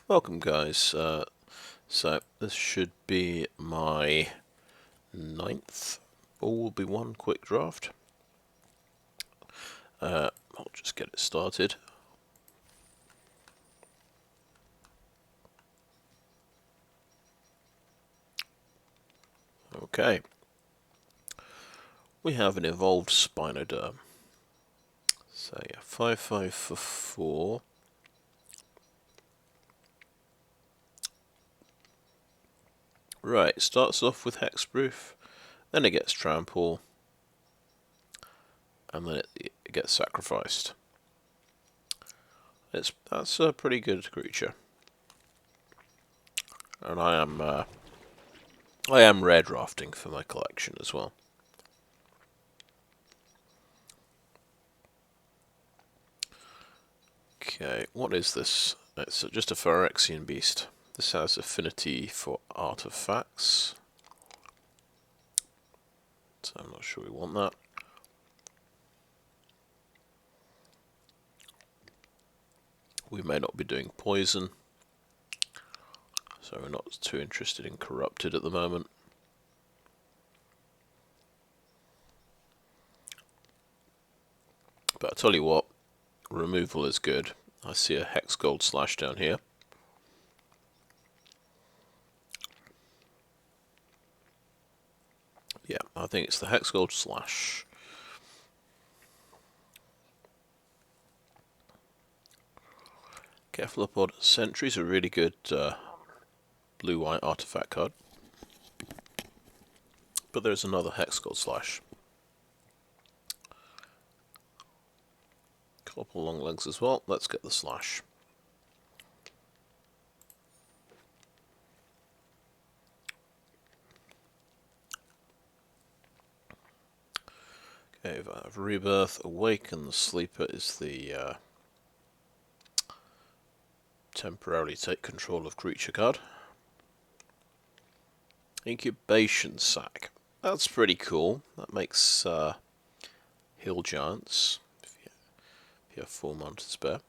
Welcome guys, so this should be my ninth, all will be one quick draft. I'll just get it started. Okay, we have an evolved Spinoderm. So yeah, 5/5 for 4. Right, starts off with hexproof, then it gets trample, and then it gets sacrificed. That's a pretty good creature, and I am rare drafting for my collection as well. Okay, what is this? It's just a Phyrexian beast. This has affinity for artifacts, so I'm not sure we want that. We may not be doing poison, so we're not too interested in corrupted at the moment. But I'll tell you what, removal is good. I see a hexgold slash down here. Yeah, I think it's the hexgold slash. Cephalopod Sentry's a really good blue-white artifact card. But there's another hexgold slash. Couple long legs as well. Let's get the slash. Okay, I have Rebirth, Awaken. The Sleeper is the temporarily take control of creature card. Incubation Sac. That's pretty cool. That makes hill giants. If you have 4 mana to spare.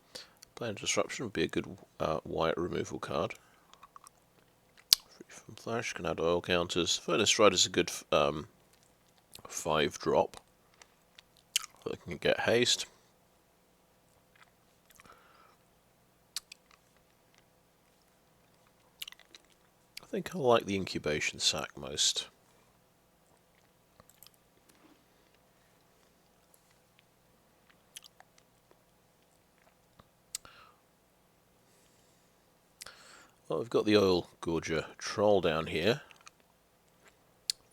Plane Disruption would be a good white removal card. Free from Flash, can add oil counters. Furnace Stride is a good 5-drop. They can get haste. I think I like the Incubation Sac most. Well, we've got the Oil Gorger Troll down here.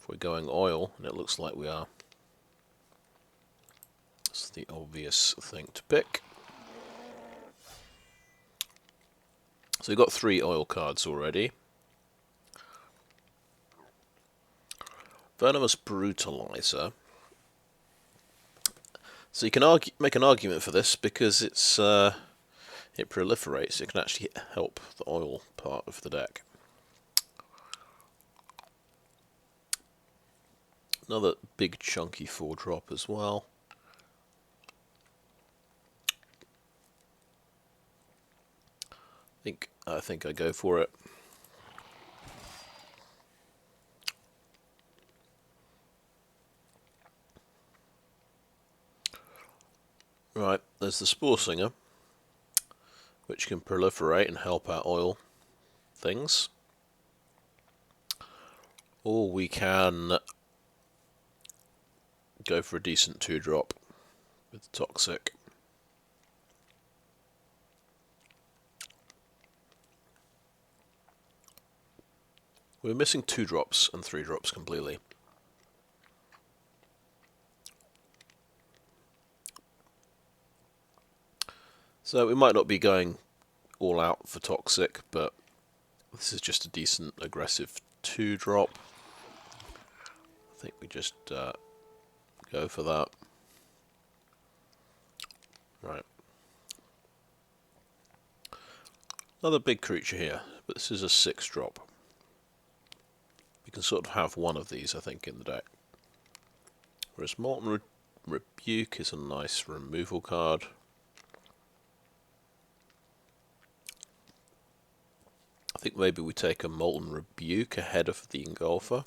If we're going oil, and it looks like we are, that's the obvious thing to pick. So we've got 3 oil cards already. Venomous Brutalizer. So you can make an argument for this because it proliferates. It can actually help the oil part of the deck. Another big chunky 4-drop as well. I think I go for it. Right, there's the Spore Singer, which can proliferate and help out oil things. Or we can go for a decent 2-drop with Toxic. We're missing 2 drops and 3 drops completely. So we might not be going all out for Toxic, but this is just a decent aggressive 2-drop. I think we just go for that. Right. Another big creature here, but this is a 6-drop. You can sort of have one of these, I think, in the deck. Whereas Molten Rebuke is a nice removal card. I think maybe we take a Molten Rebuke ahead of the Engulfer.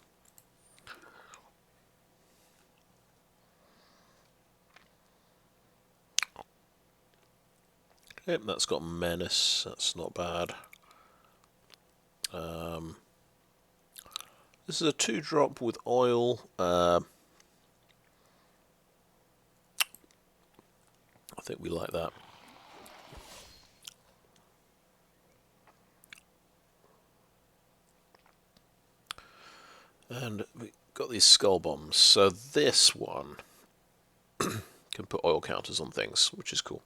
Yep, that's got Menace, that's not bad. This is a 2-drop with oil. I think we like that. And we got these skull bombs. So this one can put oil counters on things, which is cool.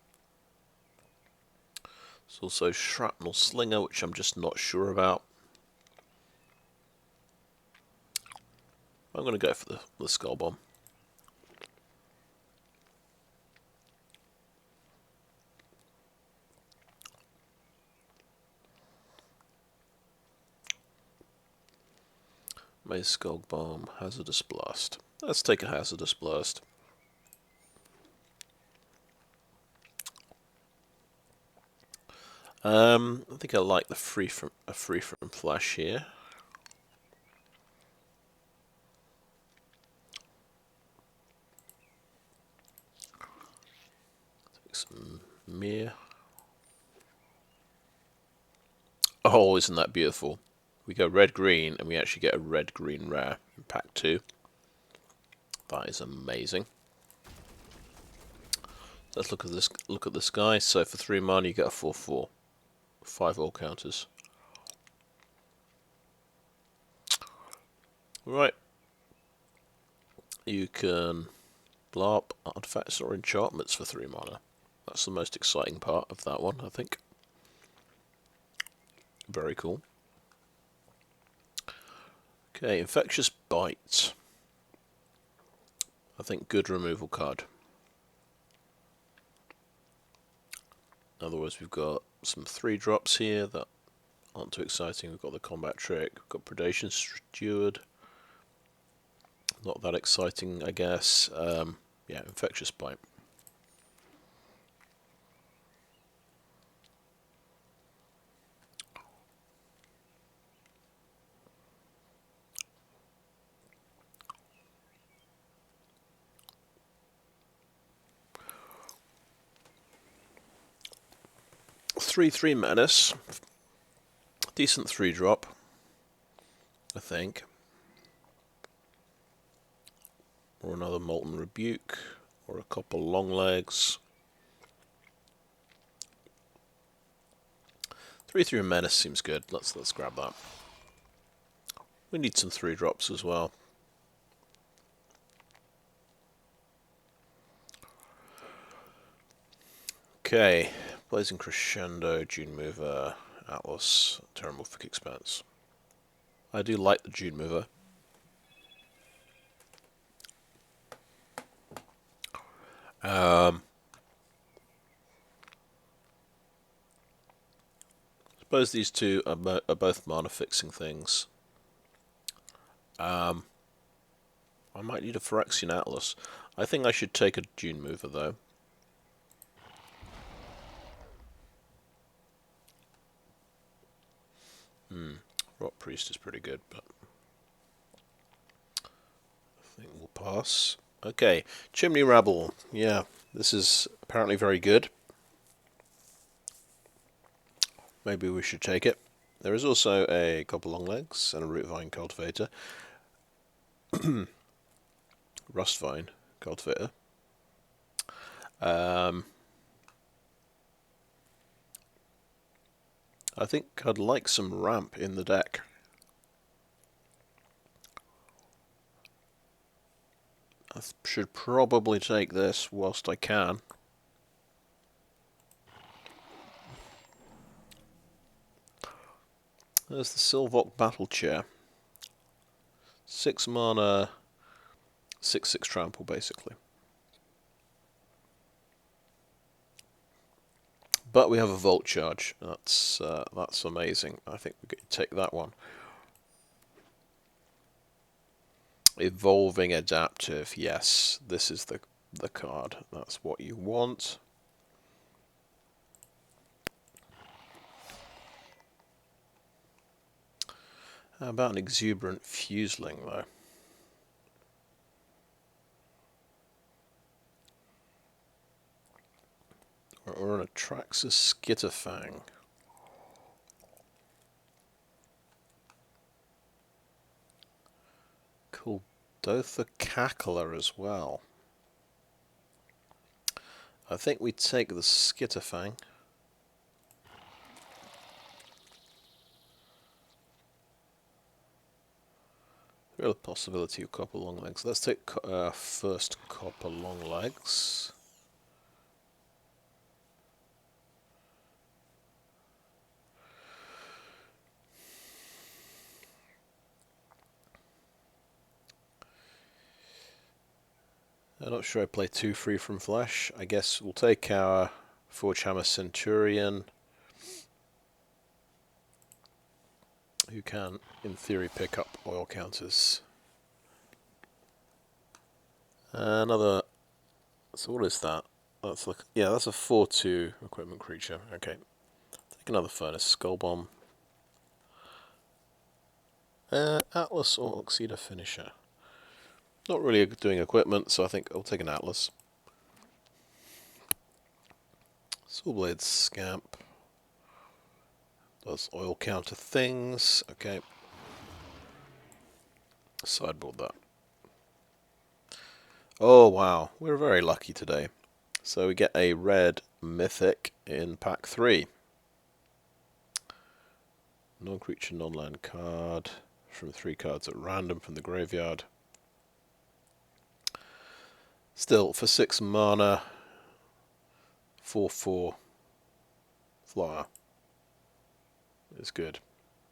There's also Shrapnel Slinger, which I'm just not sure about. I'm going to go for the skull bomb. Maze Skull Bomb, Hazardous Blast. Let's take a Hazardous Blast. I think I like the free from flash here. Take some Mir. Oh, isn't that beautiful? We go red-green, and we actually get a red-green rare in pack 2. That is amazing. Let's look at this. Look at this guy. So for 3 mana, you get a 4/4, 5 all counters. Right. You can blow up artifacts or enchantments for 3 mana. That's the most exciting part of that one, I think. Very cool. Okay, Infectious Bite. I think good removal card. In other words, we've got some 3-drops here that aren't too exciting. We've got the Combat Trick, we've got Predation Steward. Not that exciting, I guess. Yeah, Infectious Bite. Three Menace. Decent 3-drop, I think. Or another Molten Rebuke, or a couple Long Legs. 3/3 Menace seems good. Let's grab that. We need some 3-drops as well. Okay, Blazing Crescendo, Dune Mover, Atlas, Terramorphic Expanse. I do like the Dune Mover. Suppose these two are both mana fixing things. I might need a Phyrexian Atlas. I think I should take a Dune Mover though. Rot Priest is pretty good, but I think we'll pass. Okay, Chimney Rabble. Yeah, this is apparently very good. Maybe we should take it. There is also a couple Long Legs and a Rootvine Cultivator. Rustvine Cultivator. I think I'd like some ramp in the deck. I should probably take this whilst I can. There's the Sylvok Battle Chair. 6 mana, 6/6 trample basically. But we have a Volt Charge. That's amazing. I think we could take that one. Evolving Adaptive. Yes, this is the card. That's what you want. How about an exuberant fuseling, though? Or an Atraxas Skitterfang? Cool. Dotha Cackler as well. I think we take the Skitterfang. Real possibility of copper long legs. Let's take first copper long legs. I'm not sure I play 2 free from flesh. I guess we'll take our Forge Hammer Centurion, who can, in theory, pick up oil counters. Another. So what is that? That's like, yeah, that's a 4/2 equipment creature. Okay, take another Furnace Skull Bomb. Atlas or Oxida Finisher. Not really doing equipment, so I think I'll take an Atlas. Soulblade Scamp. Does oil counter things. Okay. Sideboard that. Oh wow, we're very lucky today. So we get a red mythic in pack 3. Non-creature, non-land card from 3 cards at random from the graveyard. Still, for 6 mana, 4/4 flyer is good,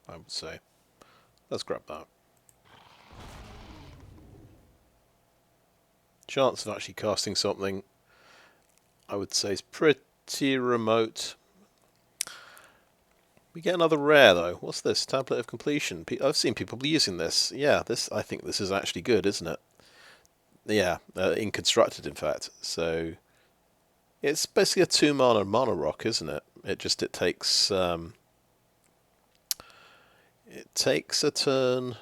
I would say. Let's grab that. Chance of actually casting something, I would say, is pretty remote. We get another rare though. What's this? Tablet of Completion. I've seen people using this. Yeah, I think this is actually good, isn't it? Yeah, inconstructed in fact. So it's basically a 2 mana mono rock, isn't it? It takes a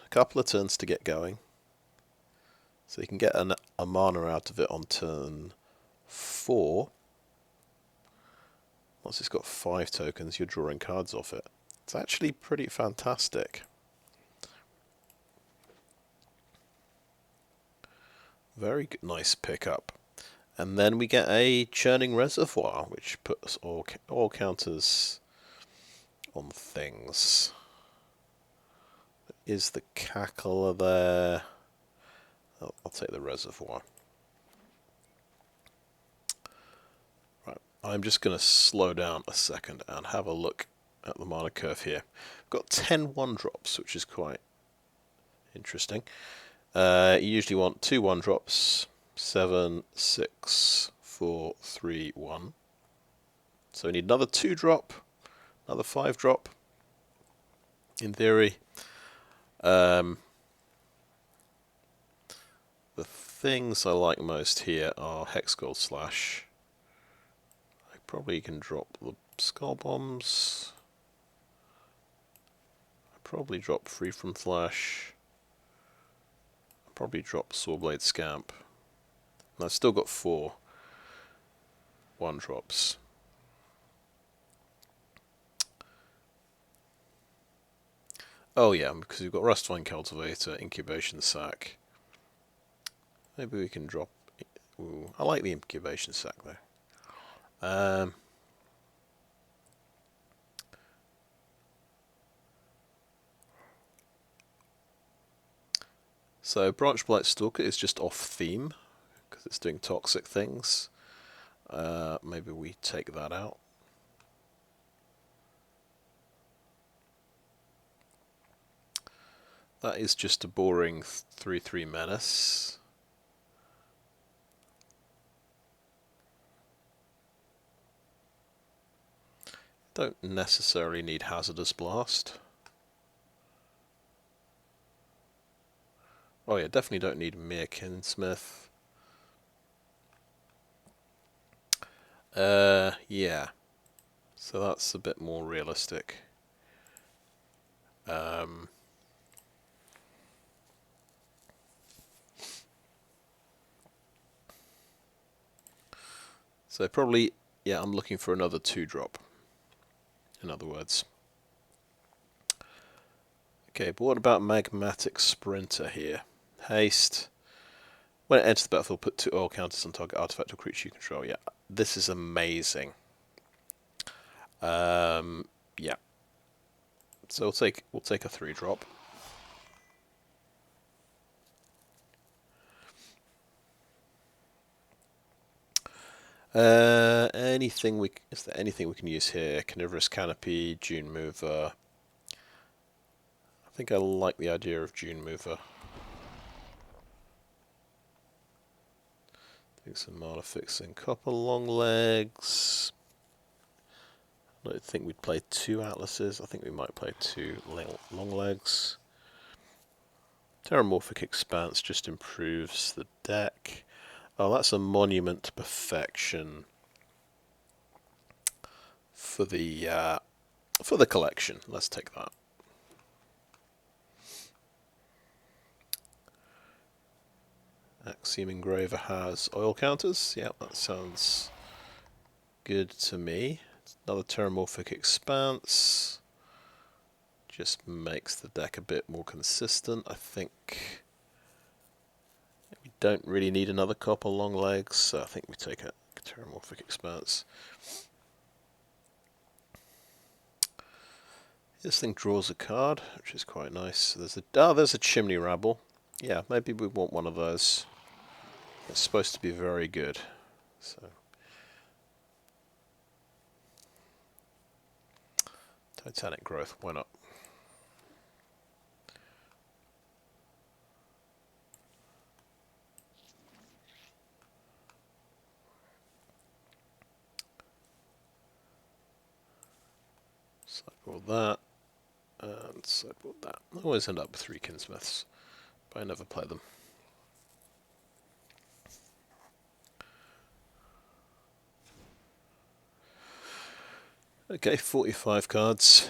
couple of turns to get going. So you can get a mana out of it on turn 4. Once it's got 5 tokens, you're drawing cards off it. It's actually pretty fantastic. Very good, nice pickup. And then we get a Churning Reservoir, which puts all counters on things. Is the Cackler there? I'll take the Reservoir. Right, I'm just going to slow down a second and have a look at the mana curve here. We've got 10 1-drops, which is quite interesting. You usually want 2 1-drops, 7, 6, 4, 3, 1. So we need another 2-drop, another 5-drop, in theory. The things I like most here are hexgold slash. I probably can drop the skull bombs. I probably drop free from flash. I probably drop Sawblade Scamp. And I've still got 4 1-drops. Oh yeah, because we've got Rustvine Cultivator, Incubation Sac. Maybe we can drop. Ooh, I like the Incubation Sac though. So Branch Blight Stalker is just off theme because it's doing toxic things. Maybe we take that out. That is just a boring 3/3 menace. Don't necessarily need Hazardous Blast. Oh yeah, definitely don't need Mere Kinsmith. Yeah. So that's a bit more realistic. So probably, yeah, I'm looking for another 2-drop, in other words. Okay, but what about Magmatic Sprinter here? Haste. When it enters the battlefield, put 2 oil counters on target artifact or creature you control. Yeah, this is amazing. Yeah. So we'll take a 3-drop. Is there anything we can use here? Carnivorous Canopy, Dune Mover. I think I like the idea of Dune Mover. Doing some mana fixing. Copper Long Legs. I don't think we'd play 2 Atlases. I think we might play 2 Long Legs. Terramorphic Expanse just improves the deck. Oh, that's a Monument to Perfection for the collection. Let's take that. Axiom Engraver has oil counters. Yeah, that sounds good to me. Another Terramorphic Expanse. Just makes the deck a bit more consistent. I think we don't really need another Copper Long Legs, so I think we take a Terramorphic Expanse. This thing draws a card, which is quite nice. There's a Chimney Rabble. Yeah, maybe we want one of those. It's supposed to be very good. So Titanic Growth, why not? Sideboard that, and sideboard that. I always end up with 3 Kinsmiths, but I never play them. Okay, 45 cards.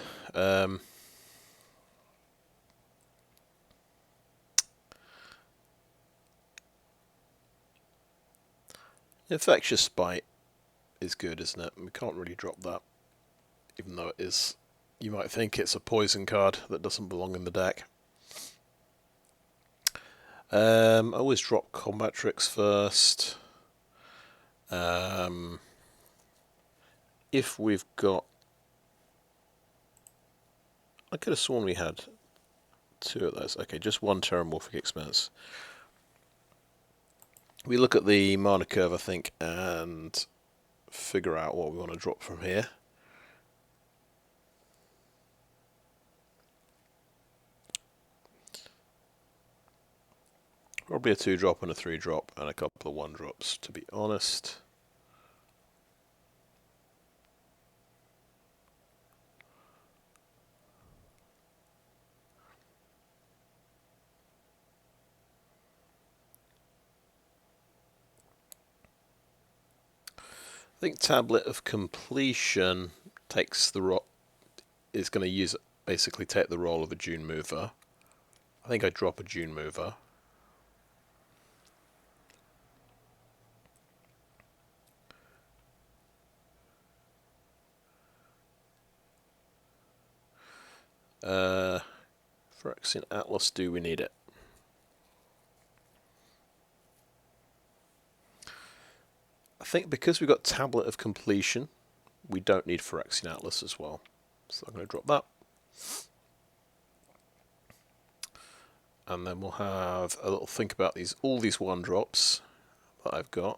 Infectious Spite is good, isn't it? We can't really drop that, even though it is. You might think it's a poison card that doesn't belong in the deck. I always drop Combat Tricks first. If we've got... I could have sworn we had 2 of those. Okay, just 1 Terramorphic Expanse. We look at the mana curve, I think, and figure out what we want to drop from here. Probably a 2-drop and a 3-drop and a couple of 1-drops, to be honest. I think Tablet of Completion takes the is going to basically take the role of a Dune Mover. I think I drop a Dune Mover. Phyrexian Atlas, do we need it? I think because we've got Tablet of Completion, we don't need Phyrexian Atlas as well. So I'm going to drop that. And then we'll have a little think about all these 1-drops that I've got.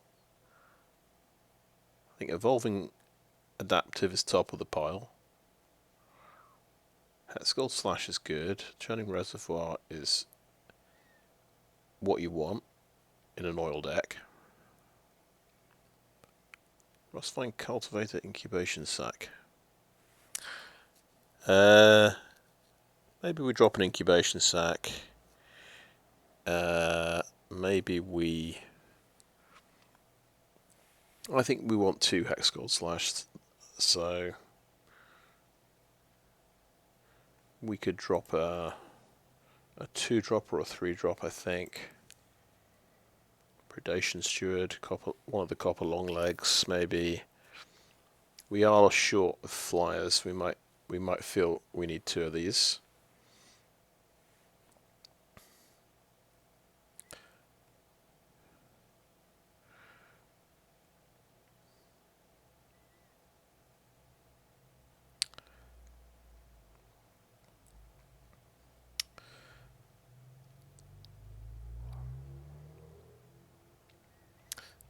I think Evolving Adaptive is top of the pile. Hexgold Slash is good. Churning Reservoir is what you want in an oil deck. Rustfine Cultivator, Incubation Sac. Maybe we drop an Incubation Sac. Maybe we... I think we want 2 Hexgold Slash, so we could drop a 2-drop or a 3-drop, I think. Predation Steward, one of the copper long legs, maybe. We are short of flyers. We might feel we need 2 of these.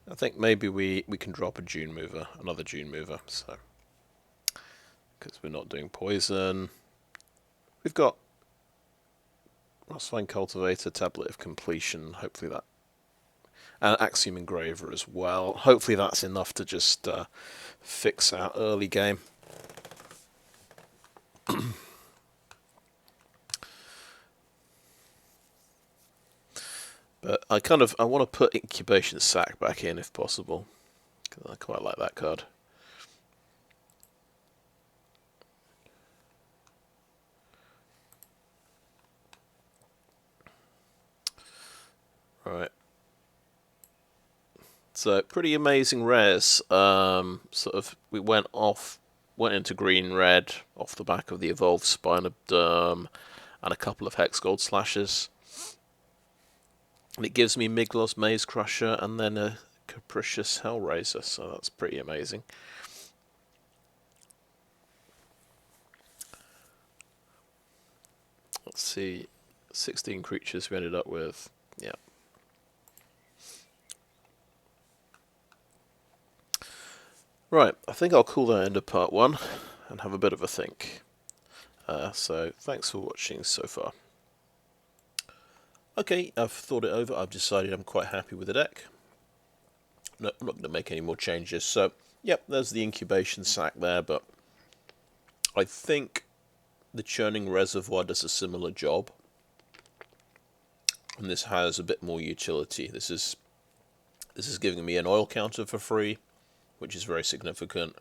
I think maybe we can drop a June mover, another June mover, so because we're not doing poison. We've got Rustline Cultivator, Tablet of Completion, hopefully that, and Axiom Engraver as well. Hopefully that's enough to just fix our early game. But I want to put Incubation Sac back in if possible, because I quite like that card. Right. So pretty amazing rares. We went into green red off the back of the Evolved Spinoderm and a couple of hexgold slashes. And it gives me Miglos Maze Crusher and then a Capricious Hellraiser, so that's pretty amazing. Let's see, 16 creatures we ended up with. Yeah. Right, I think I'll call that end of part 1 and have a bit of a think. So thanks for watching so far. Okay, I've thought it over. I've decided I'm quite happy with the deck. No, I'm not going to make any more changes. So, yep, there's the Incubation Sac there, but I think the Churning Reservoir does a similar job. And this has a bit more utility. This is giving me an oil counter for free, which is very significant.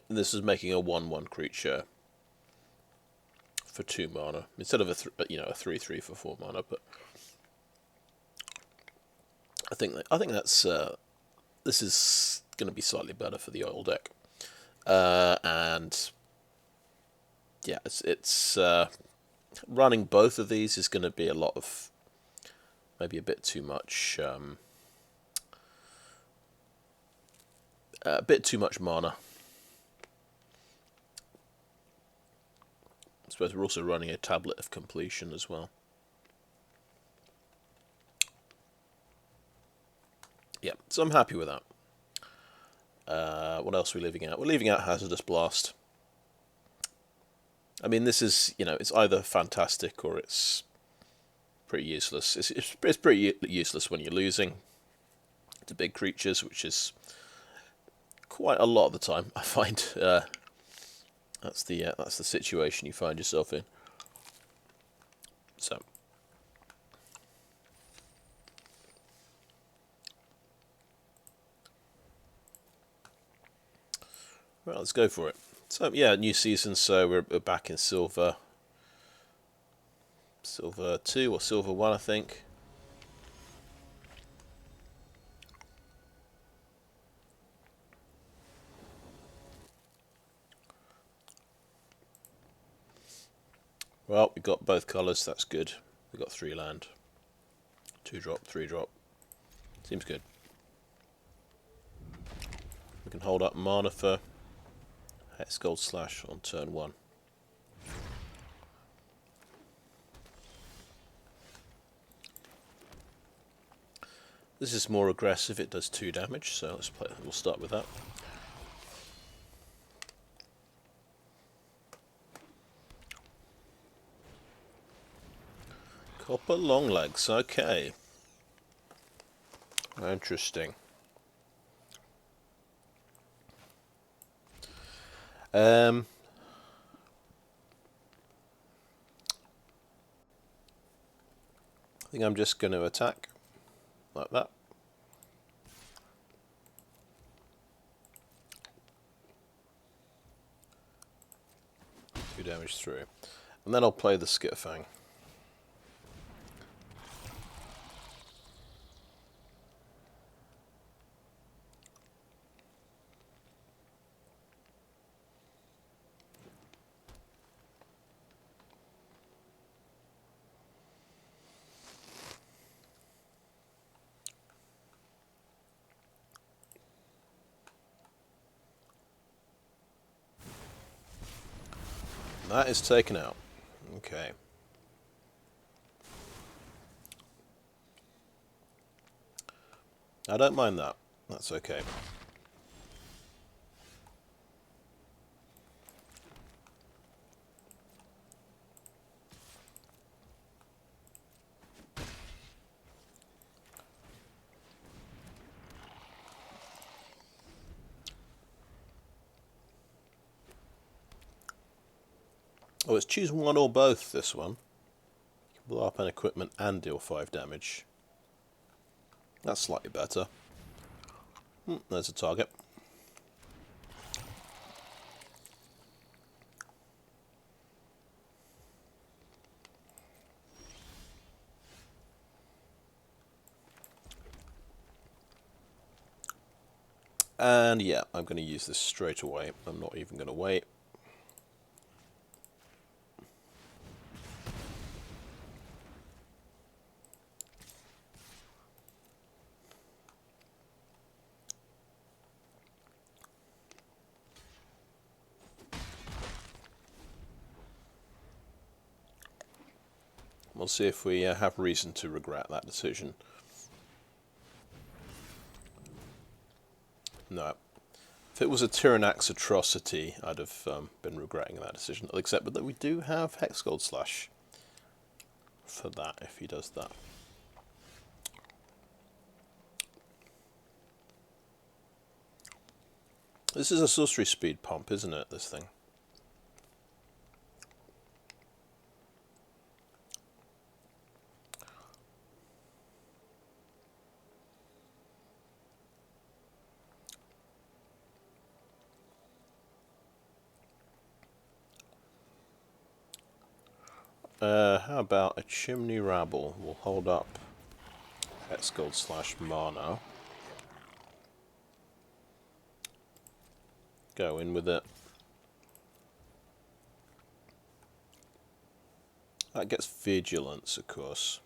This is making a 1/1 creature for 2 mana instead of a 3/3 for 4 mana. But I think that's this is going to be slightly better for the oil deck, and yeah, it's running both of these is going to be a lot of maybe a bit too much mana. I suppose we're also running a Tablet of Completion as well. Yeah, so I'm happy with that. What else are we leaving out? We're leaving out Hazardous Blast. I mean, this is, it's either fantastic or it's pretty useless. It's pretty useless when you're losing to big creatures, which is quite a lot of the time, I find. That's the situation you find yourself in. So, well, let's go for it. So yeah, new season. So we're back in Silver 2 or Silver 1, I think. Well, we got both colours. That's good. We got 3 land, 2-drop, 3-drop. Seems good. We can hold up mana for hexgold slash on turn 1. This is more aggressive. It does 2 damage, so let's play. We'll start with that. Copper Longlegs. Okay. Interesting. I think I'm just going to attack like that. Two damage through. And then I'll play the Skitterfang. That is taken out. Okay. I don't mind that. That's okay. Oh, it's choose one or both, this one. You can blow up an equipment and deal 5 damage. That's slightly better. There's a target. And yeah, I'm going to use this straight away. I'm not even going to wait. We'll see if we have reason to regret that decision. No. If it was a Tyrannax atrocity, I'd have been regretting that decision. Except that we do have hexgold slash for that, if he does that. This is a sorcery speed pump, isn't it, this thing? How about a chimney rabble? We'll hold up hexgold slash mana. Go in with it. That gets vigilance, of course.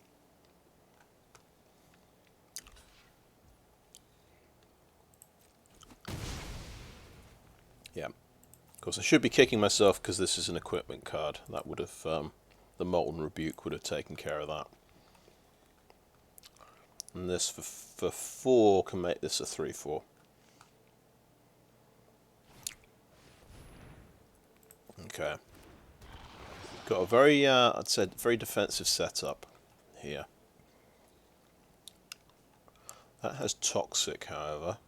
Yeah. Of course, I should be kicking myself because this is an equipment card. That would have, the Molten Rebuke would have taken care of that. And this for 4 can make this a 3/4. Okay. Got a very, I'd say, very defensive setup here. That has Toxic, however.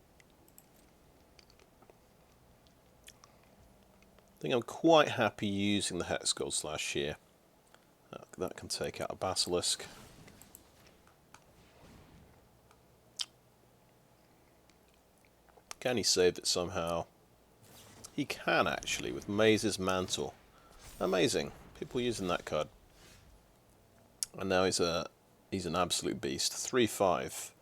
I think I'm quite happy using the hexgold slash here. That can take out a Basilisk. Can he save it somehow? He can actually, with Maze's Mantle. Amazing. People using that card. And now he's an absolute beast. 3/5.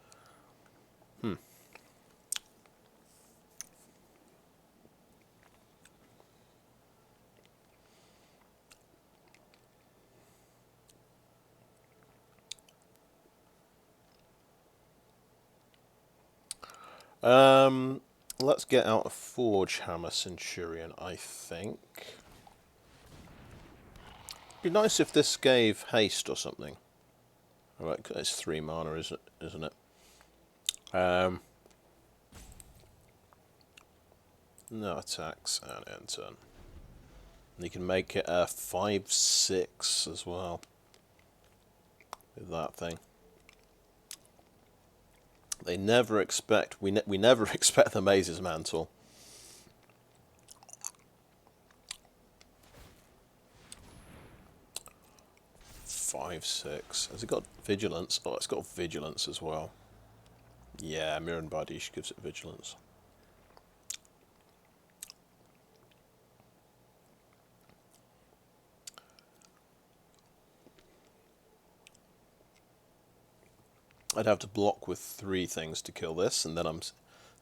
Let's get out a Forge Hammer Centurion, I think. Be nice if this gave haste or something. Alright, it's 3 mana, isn't it? No attacks and end turn. And you can make it a 5/6 as well with that thing. They never expect we never expect the Maze's Mantle. Five, 6. Has it got vigilance? Oh, it's got vigilance as well. Yeah, Mirren Bardiche gives it vigilance. I'd have to block with 3 things to kill this, and then I'm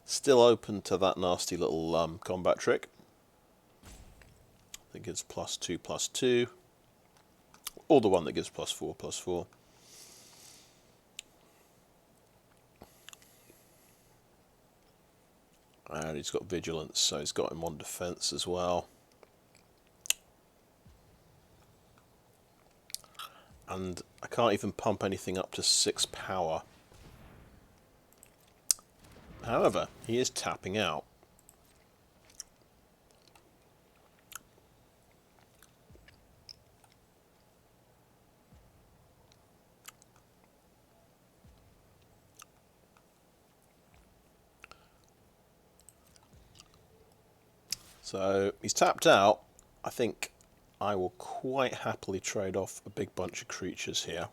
still open to that nasty little combat trick. That gives +2/+2. Or the one that gives +4/+4. And he's got vigilance, so he's got him on defense as well. and I can't even pump anything up to 6 power. However, he is tapping out. So he's tapped out. I think I will quite happily trade off a big bunch of creatures here.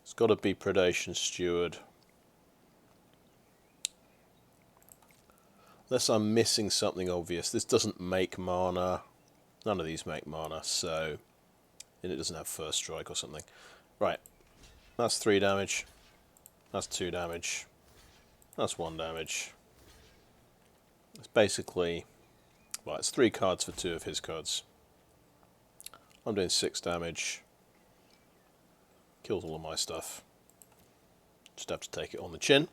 It's got to be Predation Steward. Unless I'm missing something obvious. This doesn't make mana. None of these make mana, so... And it doesn't have First Strike or something. Right. That's 3 damage. That's 2 damage. That's 1 damage. It's basically... Well, it's 3 cards for 2 of his cards. I'm doing 6 damage. Kills all of my stuff. Just have to take it on the chin.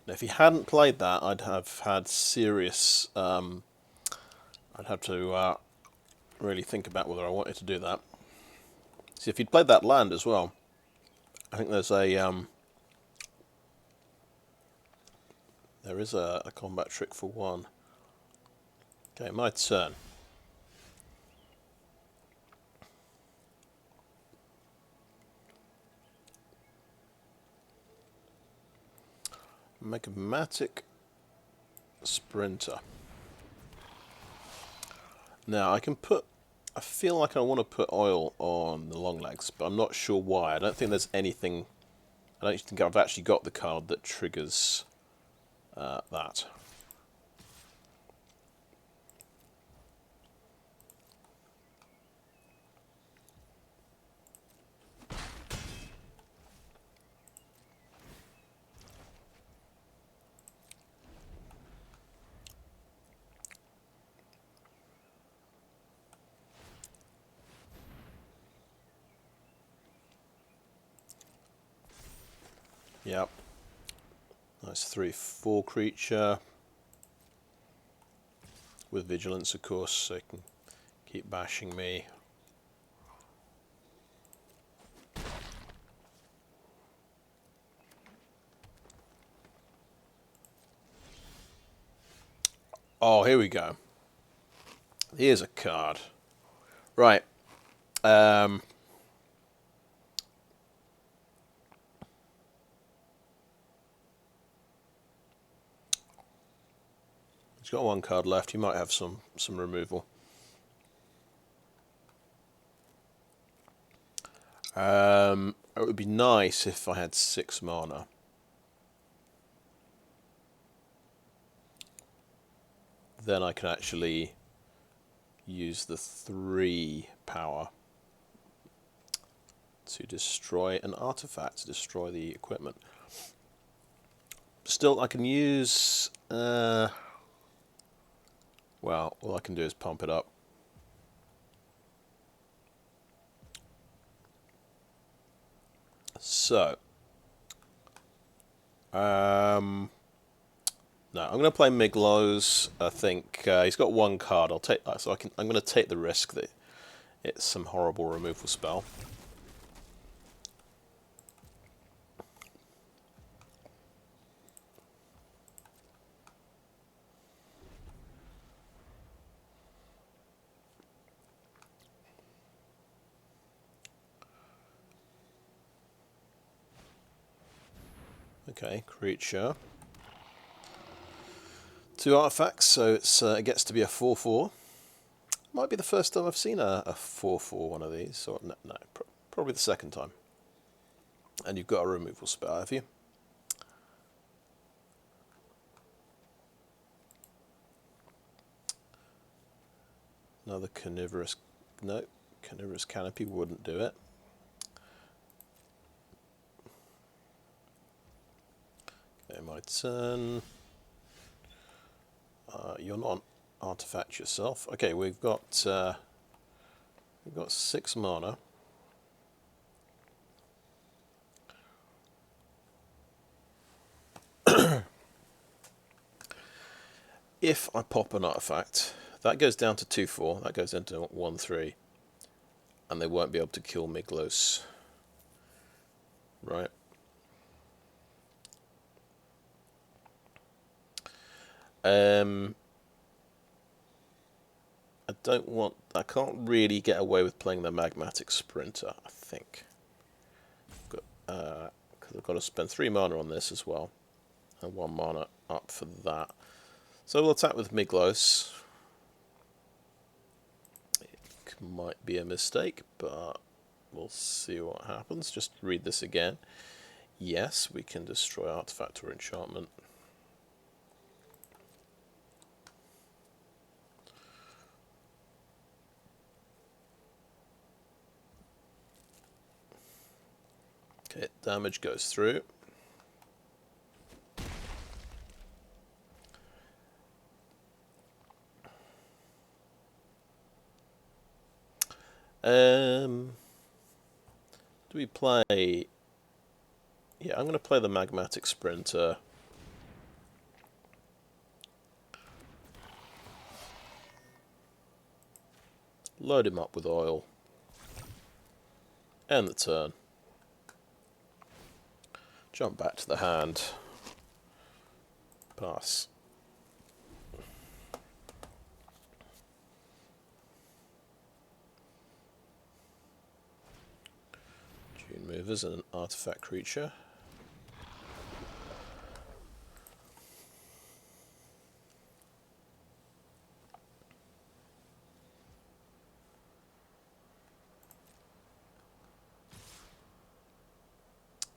Now, if he hadn't played that, I'd have had serious... I'd have to really think about whether I wanted to do that. See, if he'd played that land as well, I think there's a... there is a combat trick for 1. Okay, my turn. Magmatic Sprinter. Now I can put... I feel like I want to put oil on the long legs, but I'm not sure why. I don't think there's anything... I don't think I've actually got the card that triggers that. Yep. Nice 3/4 creature. With vigilance, of course, so it can keep bashing me. Oh, here we go. Here's a card. Right. He's got 1 card left. He might have some removal. It would be nice if I had 6 mana. Then I can actually use the 3 power to destroy an artifact, to destroy the equipment. Still, I can use... well, all I can do is pump it up. So, no, I'm going to play Miglos. I think he's got 1 card. I'll take that, so I'm going to take the risk that it's some horrible removal spell. Okay, creature. 2 artifacts, so it gets to be a 4/4. Might be the first time I've seen a 4/4 one of these. Or no, probably the second time. And you've got a removal spell, have you? Another carnivorous... No, carnivorous canopy wouldn't do it. Okay, my turn. You're not an artifact yourself. Okay, we've got 6 mana. . if I pop an artifact, that goes down to 2/4, that goes into 1/3, and they won't be able to kill Miglos. Right? I can't really get away with playing the Magmatic Sprinter, I think. Because I've got to spend 3 mana on this as well. And 1 mana up for that. So we'll attack with Miglos. It might be a mistake, but we'll see what happens. Just read this again. Yes, we can destroy artifact or enchantment. Okay, damage goes through. Do we play... Yeah, I'm going to play the Magmatic Sprinter. Load him up with oil. End the turn. Jump back to the hand. Pass. Dune Movers and an artifact creature.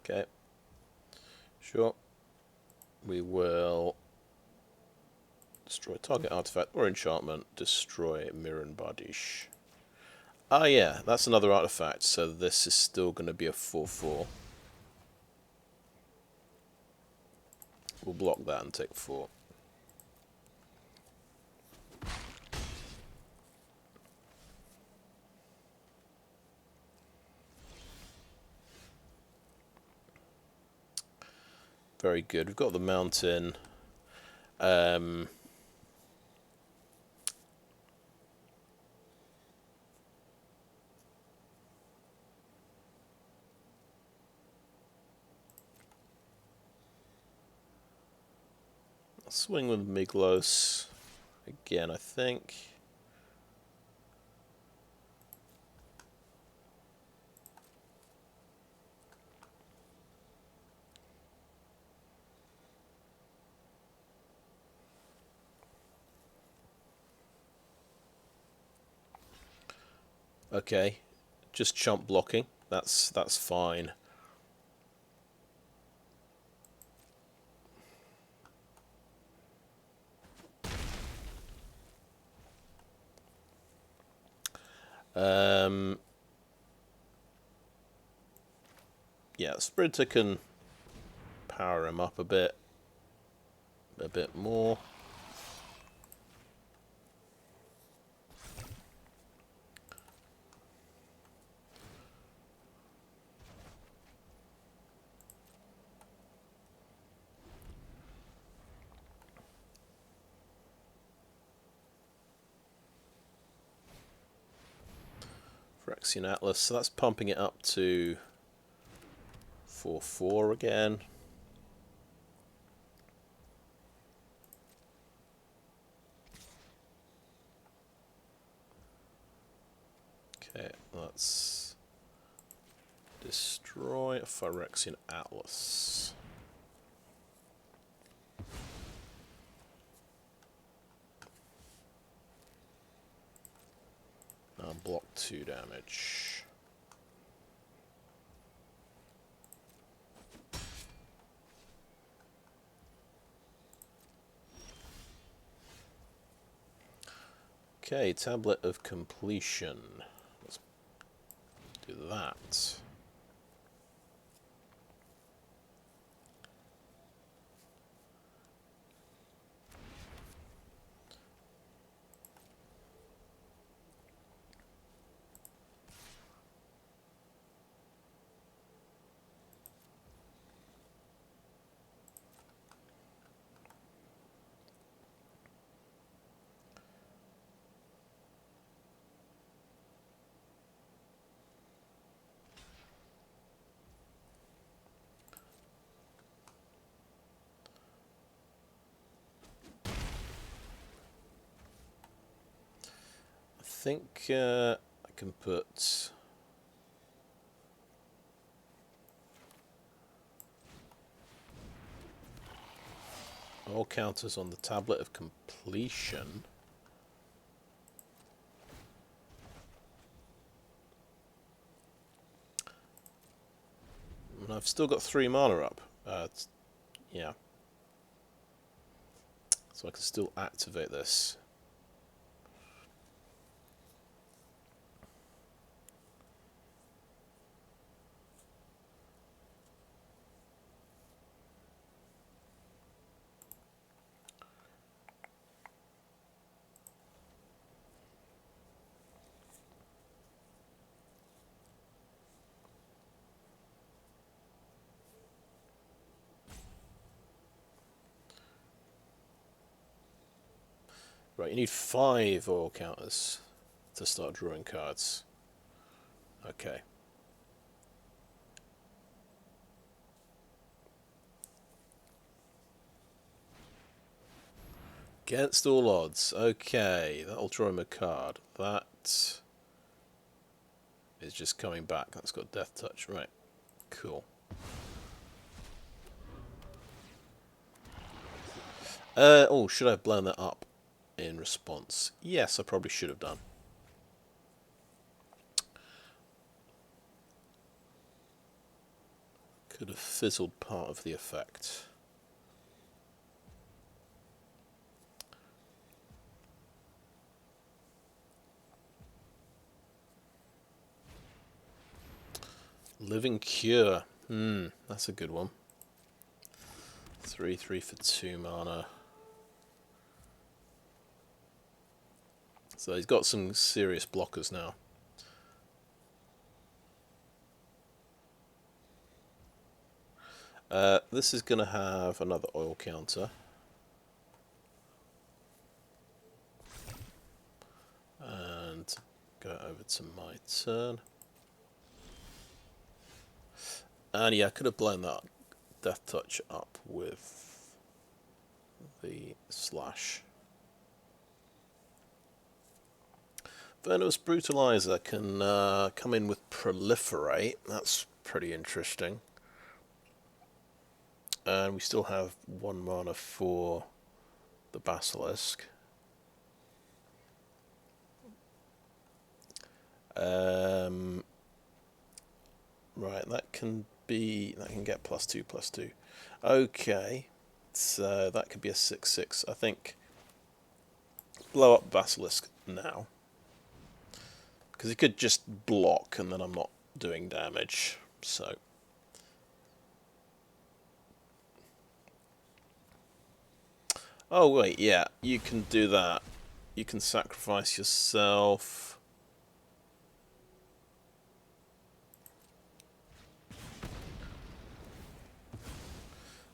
Okay. Sure. We will destroy target artifact or enchantment. Destroy Mirren Bardish. Ah, yeah, that's another artifact, so this is still going to be a 4/4. We'll block that and take 4. Very good. We've got the mountain. I'll swing with Miglos again, I think. Okay, just chump blocking. That's fine. Yeah, Sprinter can power him up a bit more. Phyrexian Atlas, so that's pumping it up to 4/4 again. Okay, let's destroy a Phyrexian Atlas. Now block 2 damage. Okay, Tablet of Completion. Let's do that. think I can put... all counters on the tablet of completion. And I've still got 3 mana up. Yeah. So I can still activate this. Right, you need 5 oil counters to start drawing cards. Okay. Against all odds. Okay, that'll draw him a card. That is just coming back. That's got Death Touch. Right, cool. Oh, should I have blown that up in response? Yes, I probably should have done. Could have fizzled part of the effect. Living Cure. That's a good one. 3/3 for 2 mana. So he's got some serious blockers now. This is going to have another oil counter. And go over to my turn. And yeah, I could have blown that Death Touch up with the slash. Venomous Brutalizer can come in with Proliferate. That's pretty interesting. And we still have 1 mana for the Basilisk. Right, that can get +2/+2. Okay, so that could be a 6/6. I think blow up Basilisk now. Because he could just block and then I'm not doing damage. So oh wait, yeah, you can do that. You can sacrifice yourself.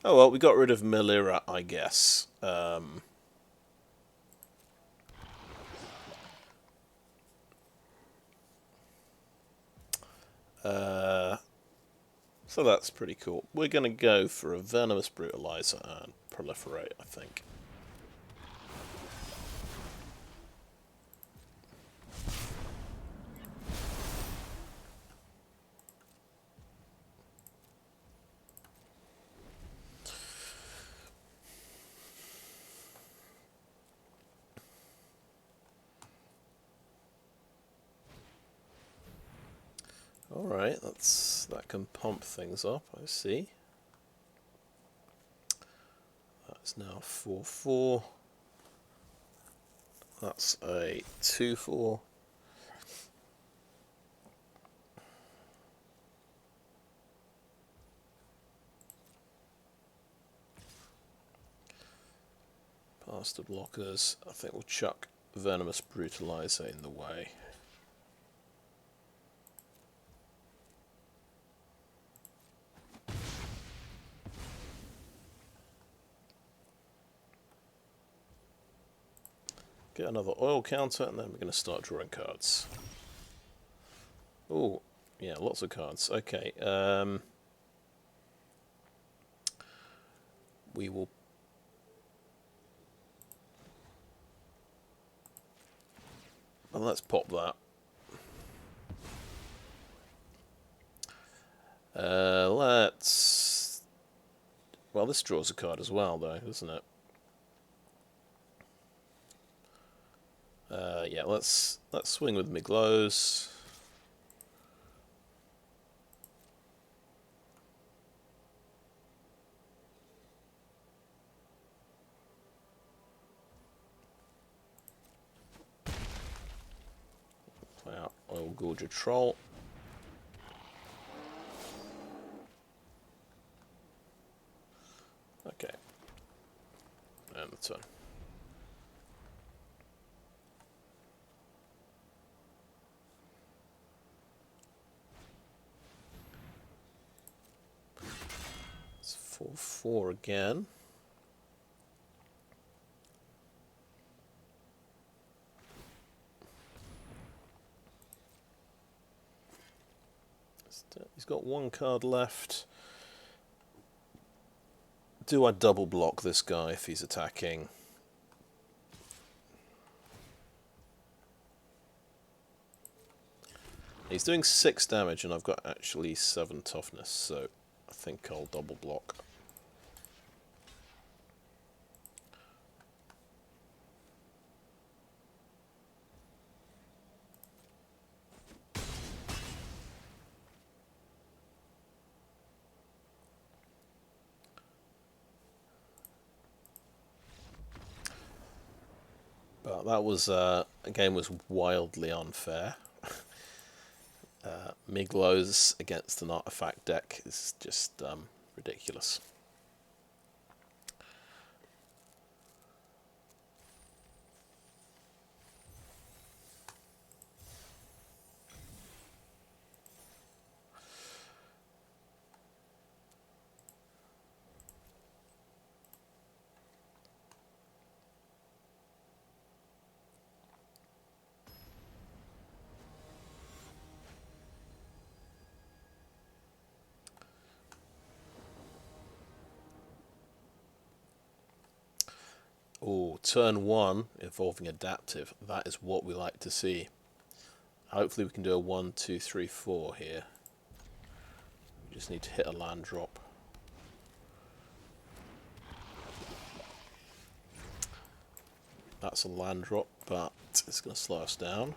Oh well, we got rid of Melira, I guess. So that's pretty cool. We're going to go for a Venomous Brutalizer and Proliferate, I think. Alright, that can pump things up, I see. That's now 4/4. That's a 2/4. Past the blockers. I think we'll chuck Venomous Brutalizer in the way. Get another oil counter, and then we're going to start drawing cards. Oh, yeah, lots of cards. Okay, we will... Oh, let's pop that. Let's... Well, this draws a card as well, though, doesn't it? Yeah, let's swing with Miglows. Play out Oil Gorger Troll. Okay. And the turn. It's 4/4 again. He's got one card left. Do I double block this guy if he's attacking? He's doing 6 damage and I've got actually 7 toughness, so I think I'll double block. But that was, game was wildly unfair. Miglows against an artifact deck is just ridiculous. Oh, turn 1, evolving adaptive. That is what we like to see. Hopefully we can do a 1, 2, 3, 4 here. We just need to hit a land drop. That's a land drop, but it's going to slow us down.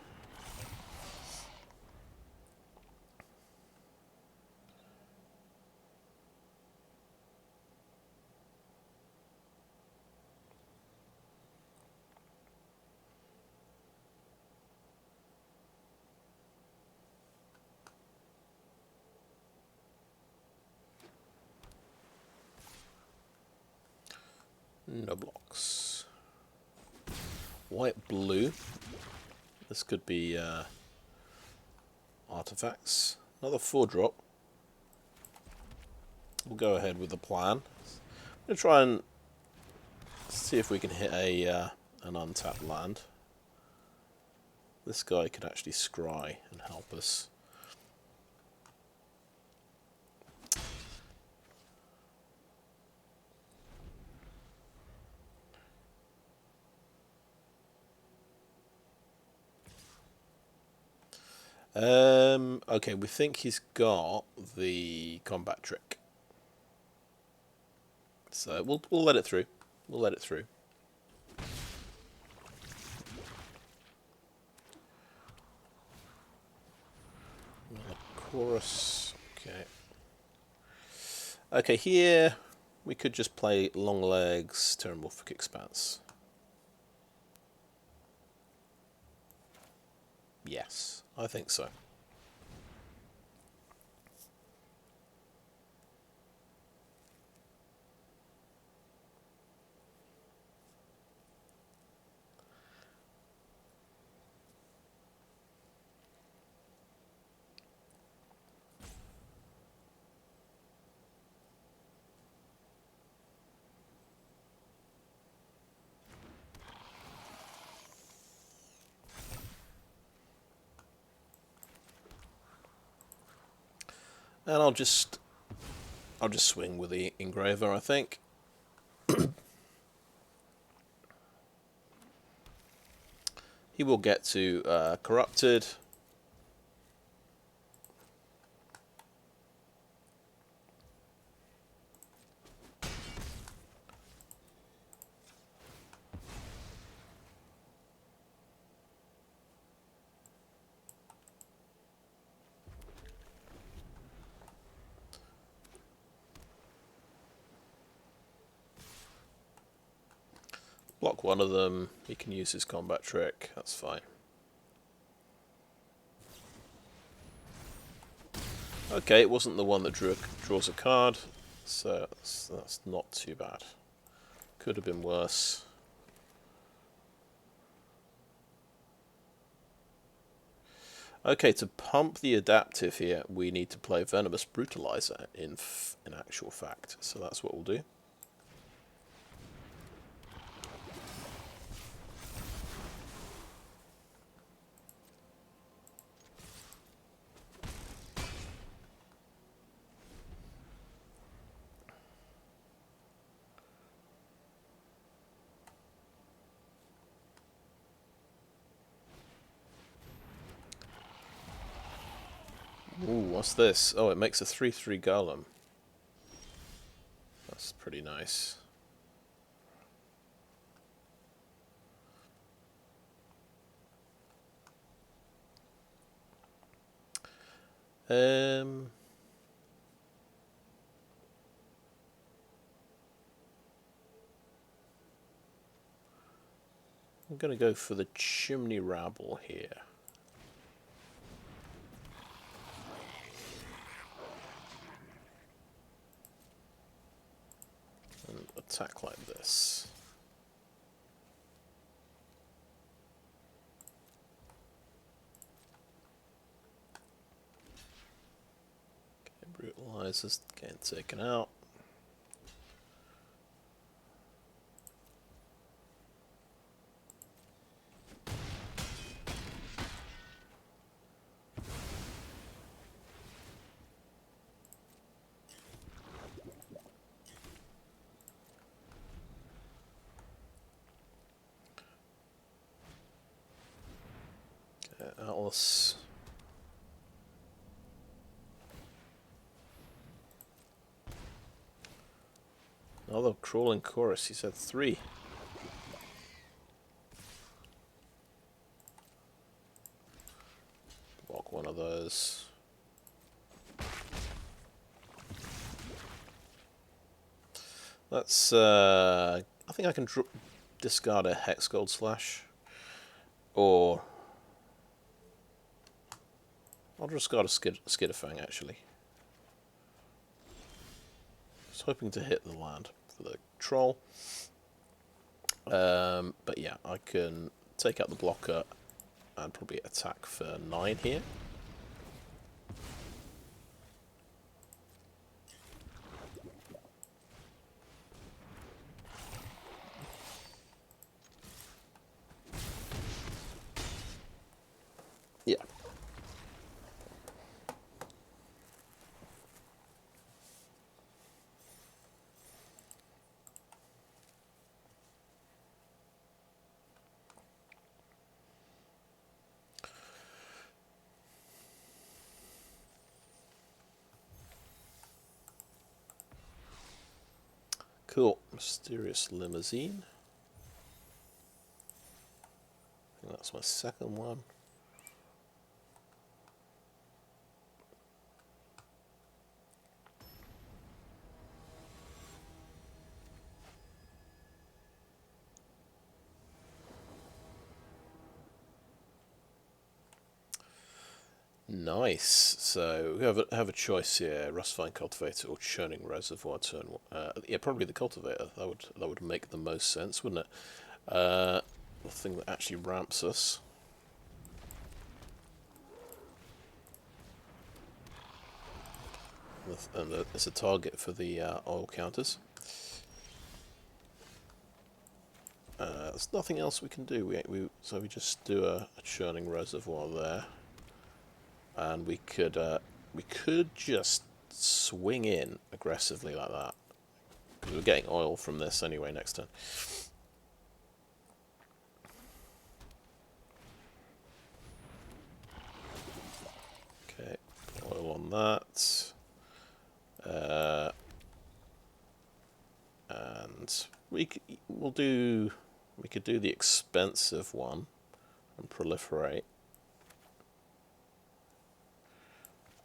No blocks. White, blue. This could be artifacts. Another 4-drop. We'll go ahead with the plan. I'm going to try and see if we can hit a an untapped land. This guy could actually scry and help us. Okay, we think he's got the combat trick. So we'll let it through. We'll let it through. Chorus. Okay. Okay, here we could just play Long Legs, Terramorphic Expanse. Yes, I think so. And I'll just swing with the engraver, I think. He will get to corrupted. Block one of them. He can use his combat trick. That's fine. Okay, it wasn't the one that draws a card, so that's not too bad. Could have been worse. Okay, to pump the adaptive here, we need to play Venomous Brutalizer in actual fact. So that's what we'll do. Ooh, what's this? Oh, it makes a 3/3 golem. That's pretty nice. I'm going to go for the Chimney Rabble here. And attack like this. Okay, Brutalizer's getting taken out. Atlas. Another crawling chorus. He said 3. Block one of those. That's I think I can discard a hexgold slash, or I'll discard a skidderfang actually. I was hoping to hit the land for the troll, but yeah, I can take out the blocker and probably attack for 9 here. Yeah. Cool. Mysterious Limousine. I think that's my second one. Nice. So we have a choice here: Rustvine Cultivator or Churning Reservoir. Turn. Yeah, probably the Cultivator. That would make the most sense, wouldn't it? The thing that actually ramps us. And it's a target for the oil counters. There's nothing else we can do. So we just do a Churning Reservoir there. And we could just swing in aggressively like that, because we're getting oil from this anyway next turn. oil on that. And we could do the expensive one and proliferate.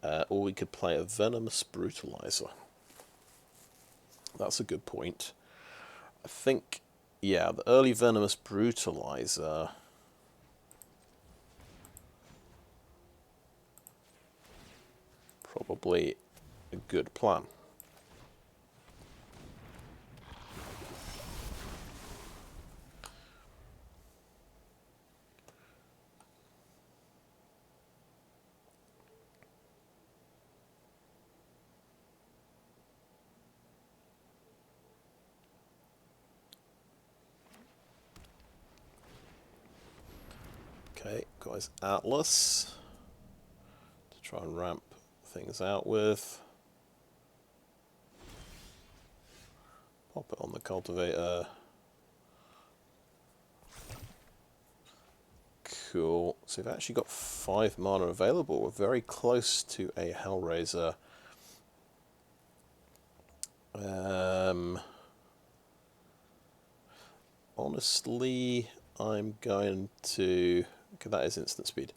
Or we could play a venomous brutalizer. That's a good point. I think, yeah, the early venomous brutalizer probably a good plan. Okay, got his Atlas to try and ramp things out with. Pop it on the cultivator. Cool. So we've actually got 5 mana available. We're very close to a Hellraiser. Honestly, I'm going to... Okay, that is instant speed.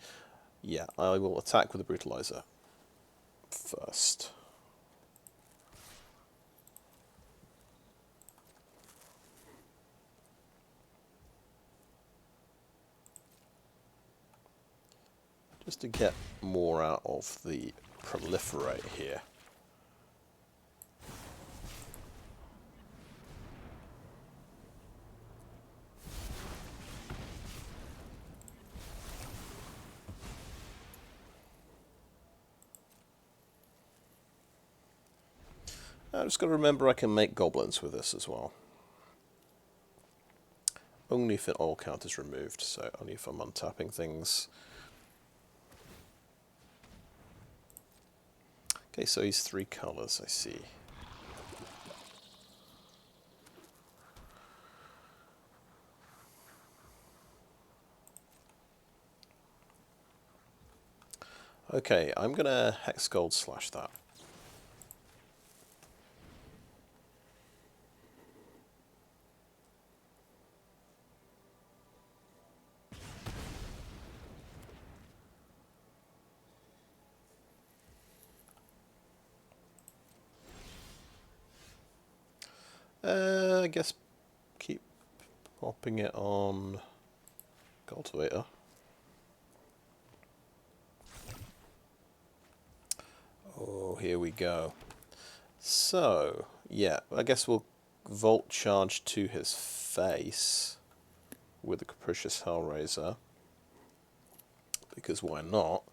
Yeah, I will attack with the Brutalizer first. Just to get more out of the proliferate here. I've just got to remember I can make goblins with this as well. Only if an oil count is removed, so only if I'm untapping things. Okay, so he's 3 colours, I see. Okay, I'm going to hexgold slash that. I guess keep popping it on cultivator. Oh, here we go. So, yeah, I guess we'll Volt Charge to his face with the Capricious Hellraiser. Because why not?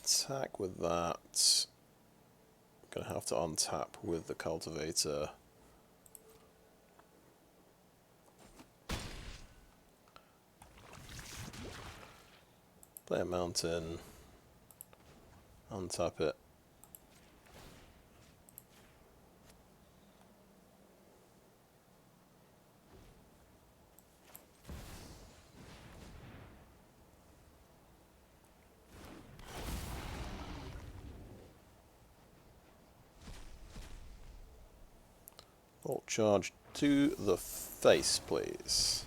Attack with that. Gonna have to untap with the cultivator. Play a mountain. Untap it. Volt charge to the face, please.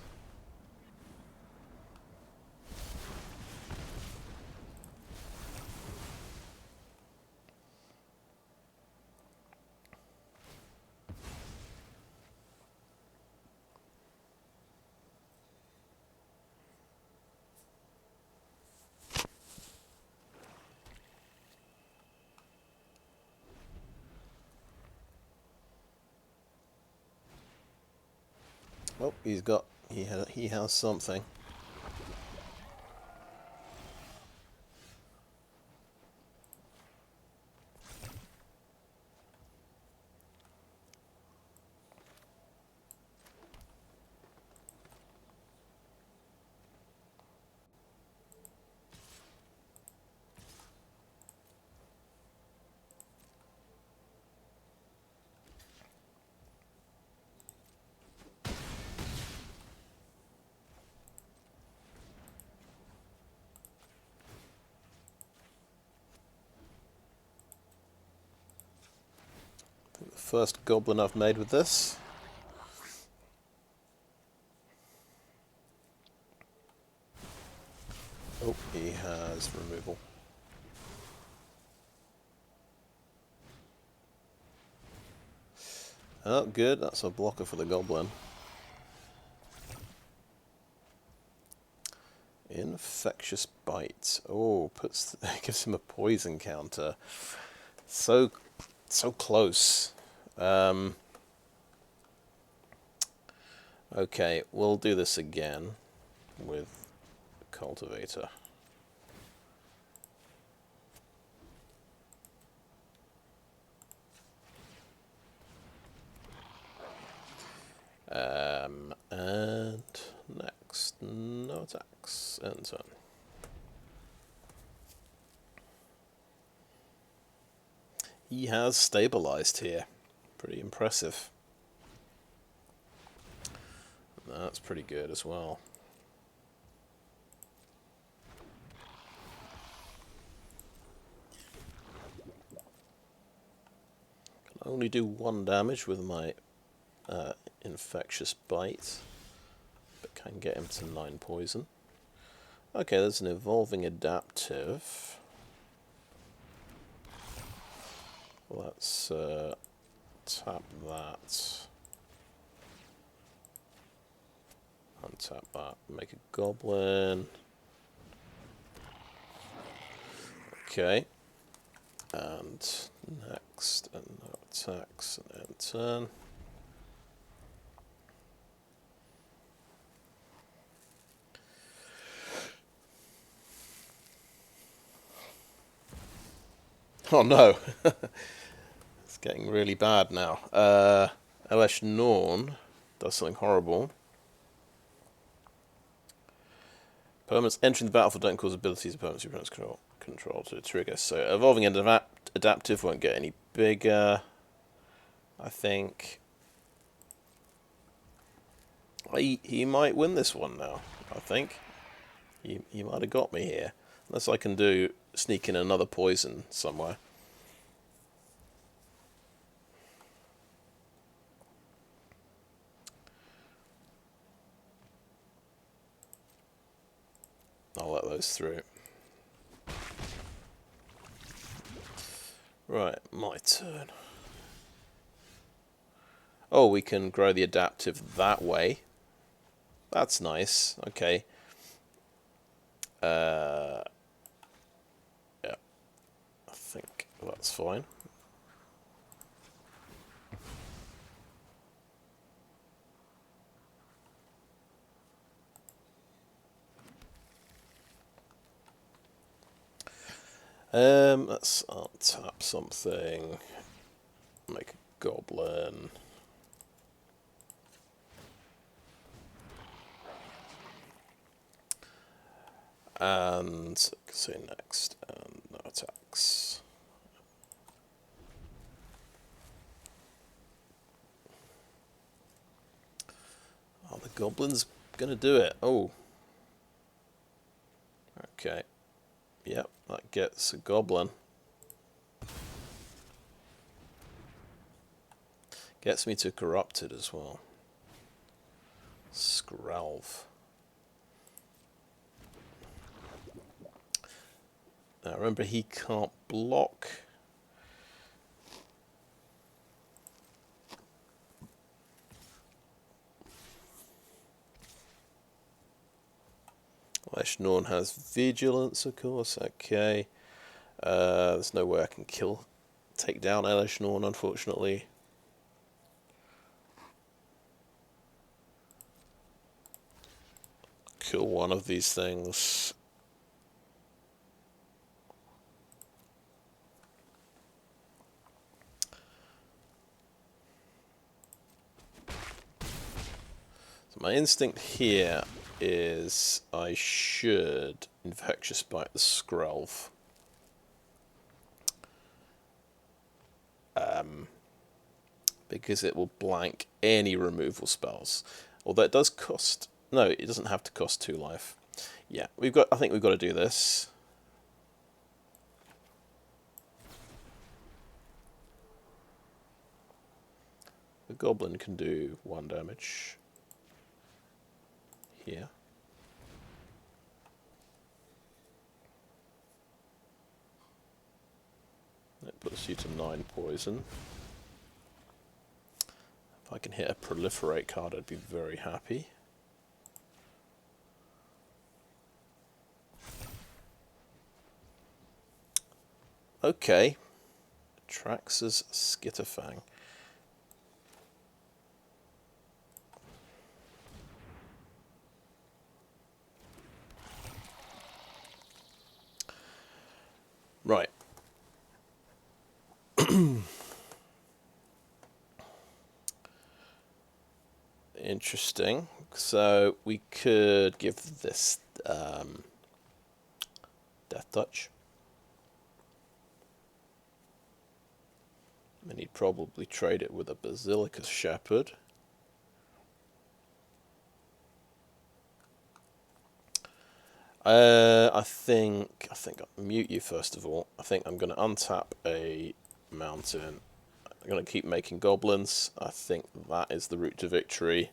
Oh, he has something. first goblin I've made with this. Oh, he has removal. Oh, good. That's a blocker for the goblin. Infectious bite. Oh, gives him a poison counter. So close. Okay, we'll do this again with cultivator. And next, no attacks, end turn. He has stabilized here. Pretty impressive. That's pretty good as well. Can only do 1 damage with my infectious bite, but can get him to 9 poison. Okay, there's an evolving adaptive. Let's tap that. Untap that. Make a goblin. Okay. And next, and no attacks, and end turn. Oh no! It's getting really bad now. Elesh Norn does something horrible. Permanents entering the battlefield don't cause abilities opponents your opponents control to trigger. So evolving and adaptive won't get any bigger. I think he might win this one now. I think he might have got me here, unless I can sneak in another poison somewhere. I'll let those through. Right, my turn. Oh, we can grow the adaptive that way. That's nice. Okay. Yeah. I think that's fine. Let's untap something. Make a goblin. And say next, and no attacks. Oh, the goblin's gonna do it. Oh. Okay. Yep, that gets a goblin. Gets me to corrupted as well. Skralv. Now remember, he can't block. Elesh Norn has vigilance, of course. Okay. There's no way I can take down Elesh Norn, unfortunately. Kill one of these things. So my instinct here is I should Infectious Bite the Skrelv. Because it will blank any removal spells. Although it does cost... No, it doesn't have to cost 2 life. Yeah, I think we've got to do this. The goblin can do 1 damage here. That puts you to 9 poison. If I can hit a proliferate card, I'd be very happy. Okay. Traxxas Skitterfang. Right. Interesting. So we could give this Death Touch. And he'd probably trade it with a Basilicus Shepherd. I think I'll mute you first of all. I think I'm going to untap a mountain. I'm going to keep making goblins. I think that is the route to victory.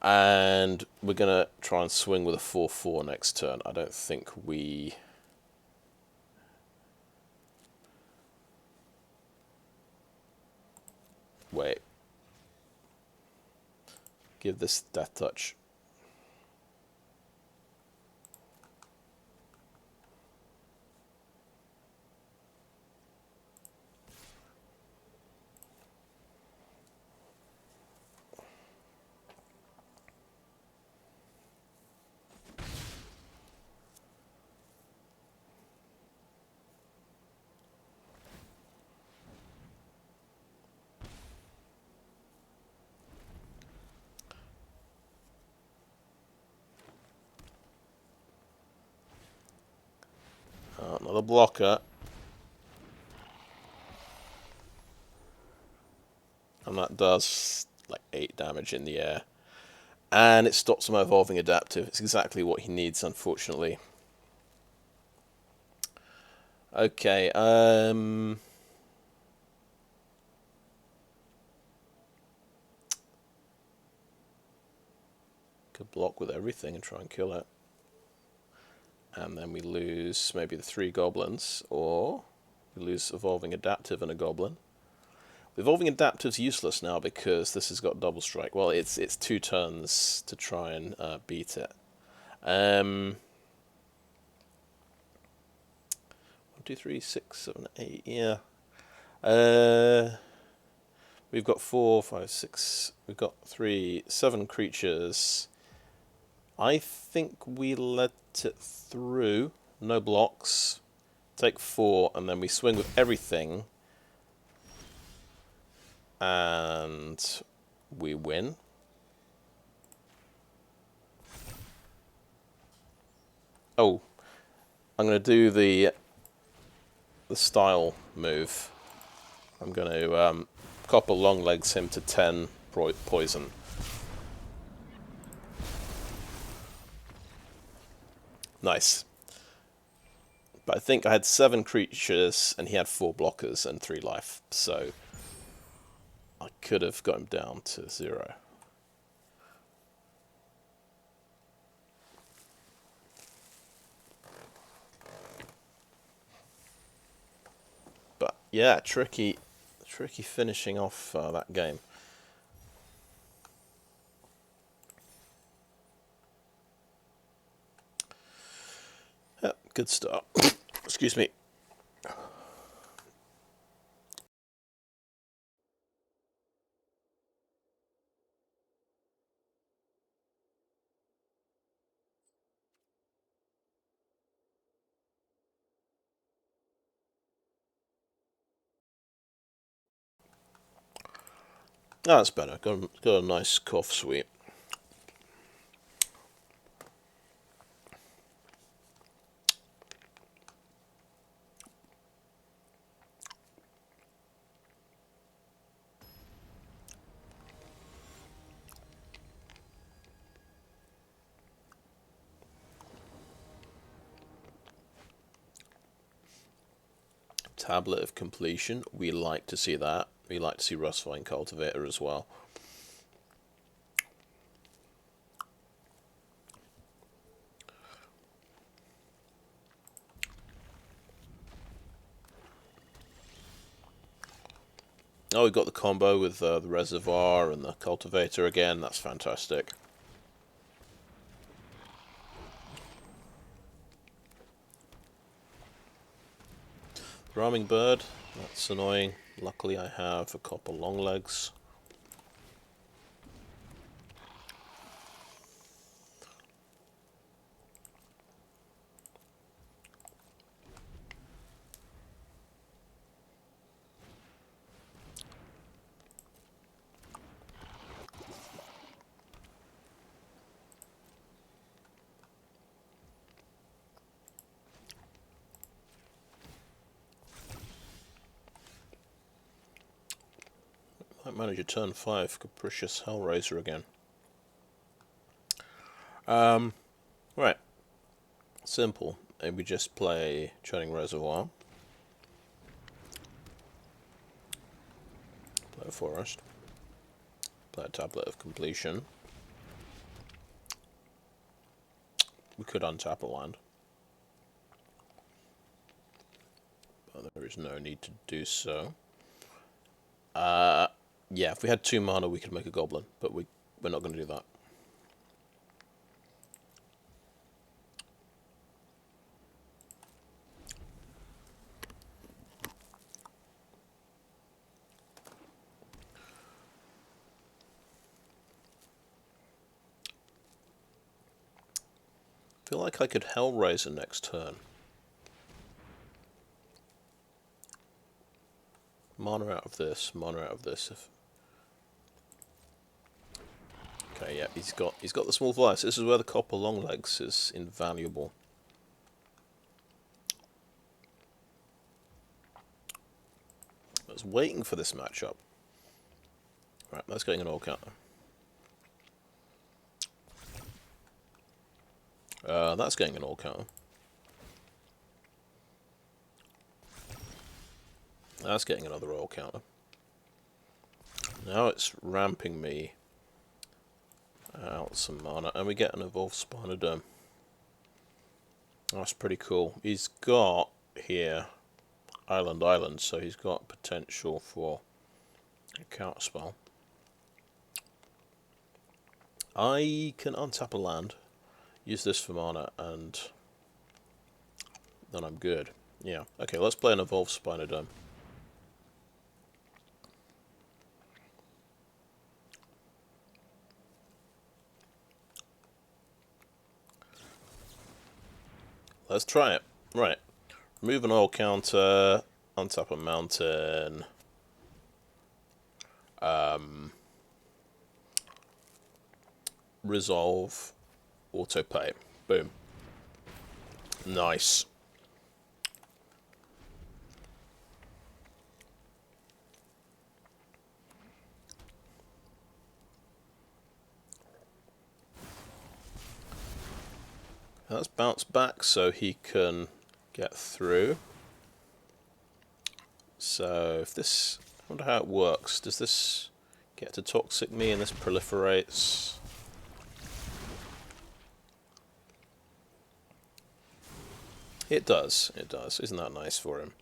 And we're going to try and swing with a 4/4 next turn. I don't think we... Wait. Give this Death Touch. Another blocker. And that does like 8 damage in the air. And it stops my evolving adaptive. It's exactly what he needs, unfortunately. Okay, could block with everything and try and kill it. And then we lose maybe the 3 goblins, or we lose evolving adaptive and a goblin. Evolving adaptive's useless now because this has got double strike. Well, it's 2 turns to try and beat it. 1, 2, 3, 6, 7, 8. Yeah. We've got 4, 5, 6. We've got 3, 7 creatures. I think we let it through. No blocks. Take 4, and then we swing with everything. And we win. Oh, I'm going to do the style move. I'm going to copper long legs him to 10 poison. Nice. But I think I had 7 creatures and he had 4 blockers and 3 life, so I could have got him down to 0. But yeah, tricky finishing off that game. Yeah, good start. Excuse me. Oh, that's better. Got a nice cough sweet. Tablet of Completion. We like to see that. We like to see Rustvine Cultivator as well. Oh, we've got the combo with the Reservoir and the Cultivator again. That's fantastic. Roaming Bird. That's annoying. Luckily I have a couple long legs. Might manage a turn 5 Capricious Hellraiser again. Right. Simple. Maybe just play Churning Reservoir. Play a Forest. Play a Tablet of Completion. We could untap a land. But there is no need to do so. Yeah, if we had 2 mana we could make a Goblin, but we're not going to do that. I feel like I could Hellraiser next turn. Mana out of this, mana out of this. Okay, yeah, he's got the small flies. This is where the copper longlegs is invaluable. I was waiting for this matchup. Right, that's getting an all counter. That's getting an all counter. That's getting another all counter. Now it's ramping me out some mana, and we get an Evolved Spinodome. That's pretty cool. He's got here Island, so he's got potential for a counter spell. I can untap a land, use this for mana, and then I'm good. Yeah. Okay, let's play an Evolved Spinodome. Let's try it. Right. Remove an oil counter, untap a mountain. Resolve, auto pay. Boom. Nice. Let's bounce back so he can get through. So if this, I wonder how it works. Does this get to toxic me and this proliferates? It does. It does. Isn't that nice for him?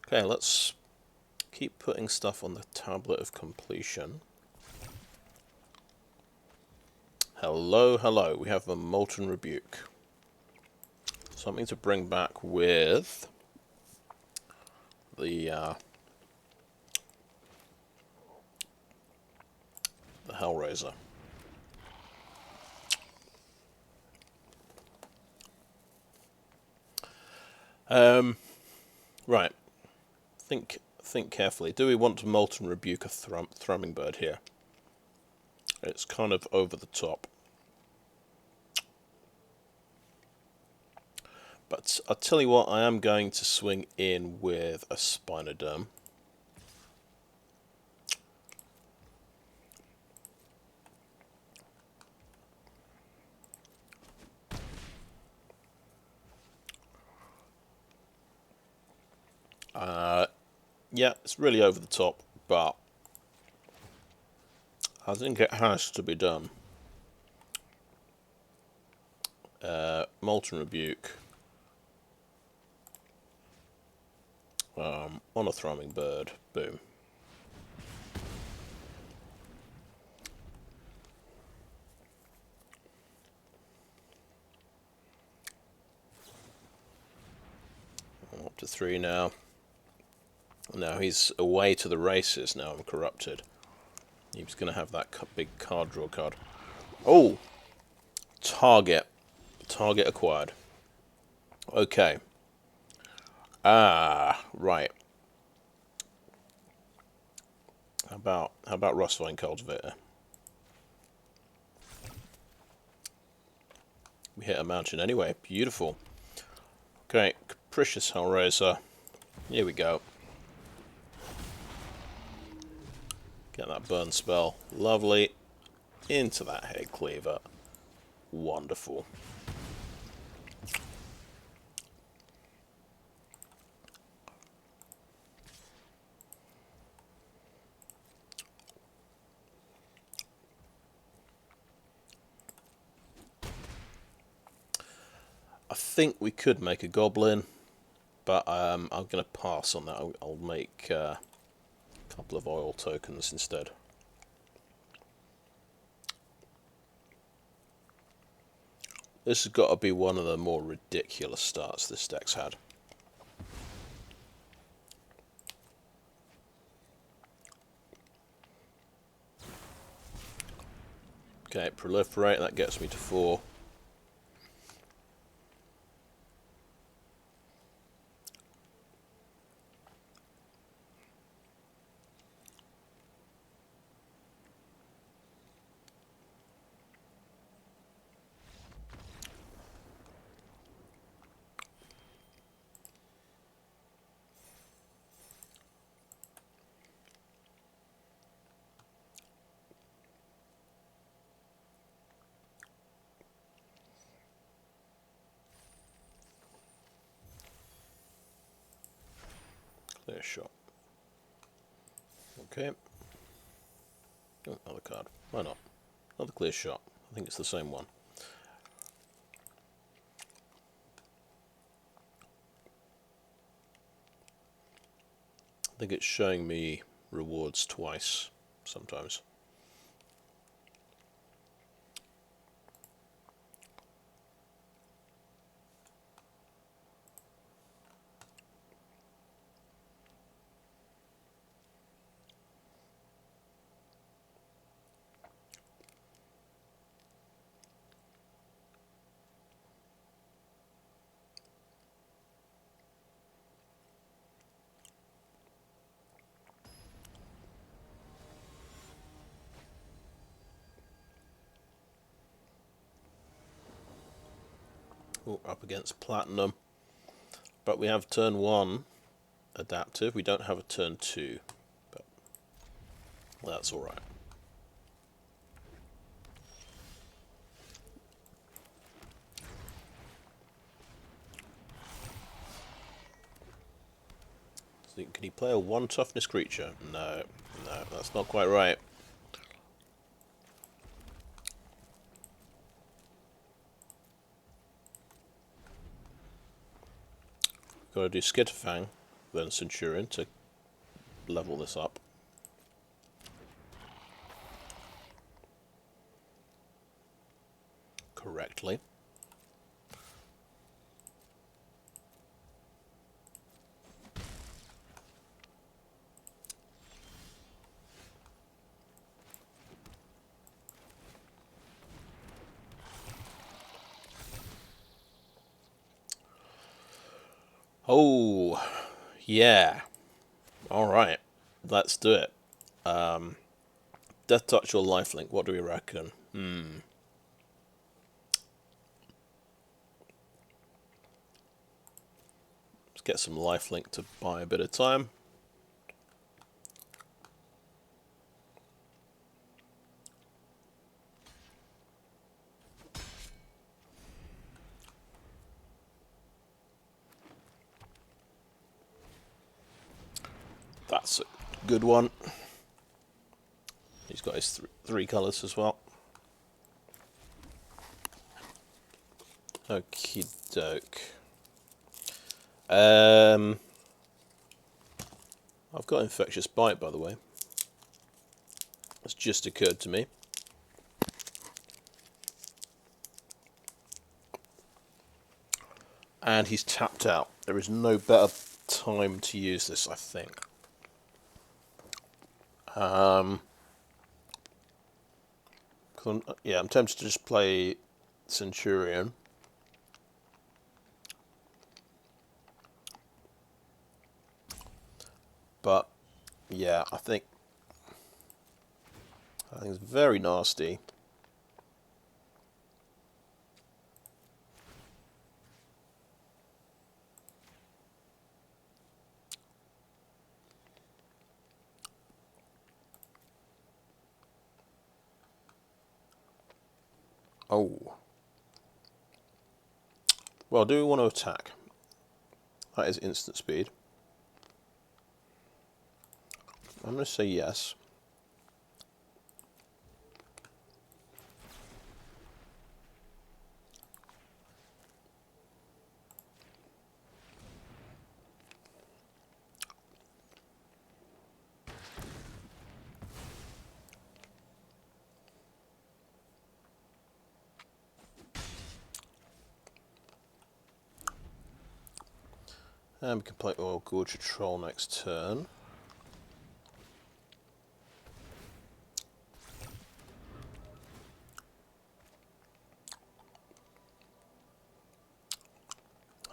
Okay, let's keep putting stuff on the Tablet of Completion. Hello, hello. We have a Molten Rebuke. Something to bring back with the Hellraiser. Right. Think carefully. Do we want to Molten Rebuke a Thrumming Bird here? It's kind of over the top. But I'll tell you what, I am going to swing in with a Spinodome. Yeah, it's really over the top, but I think it has to be done. Molten Rebuke. On a Thrumming Bird. Boom. I'm up to 3 now. Now he's away to the races. Now I'm corrupted. He's going to have that big card draw card. Oh! Target. Target acquired. Okay. Ah, right. How about Rustvine Cultivator? We hit a mountain anyway. Beautiful. Okay, Capricious Hellraiser. Here we go. Get that burn spell. Lovely. Into that head cleaver. Wonderful. I think we could make a goblin, but I'm going to pass on that. I'll make a couple of oil tokens instead. This has got to be one of the more ridiculous starts this deck's had. Okay, proliferate, that gets me to 4. Clear shot. Okay. Oh, another card. Why not? Another clear shot. I think it's the same one. I think it's showing me rewards twice sometimes. Oh, up against platinum. But we have turn 1 adaptive. We don't have a turn 2. But that's alright. So can he play a 1 toughness creature? No, no, that's not quite right. Got to do Skitterfang, then Centurion to level this up. Correctly. Oh, yeah. Alright, let's do it. Death Touch or Lifelink, what do we reckon? Let's get some Lifelink to buy a bit of time. That's a good one. He's got his three colours as well. Okie doke. I've got Infectious Bite, by the way. That's just occurred to me. And he's tapped out. There is no better time to use this, I think. Yeah, I'm tempted to just play Centurion. But yeah, I think it's very nasty. Oh. Well, do we want to attack? That is instant speed. I'm going to say yes. And we can play Oil Gorge Troll next turn.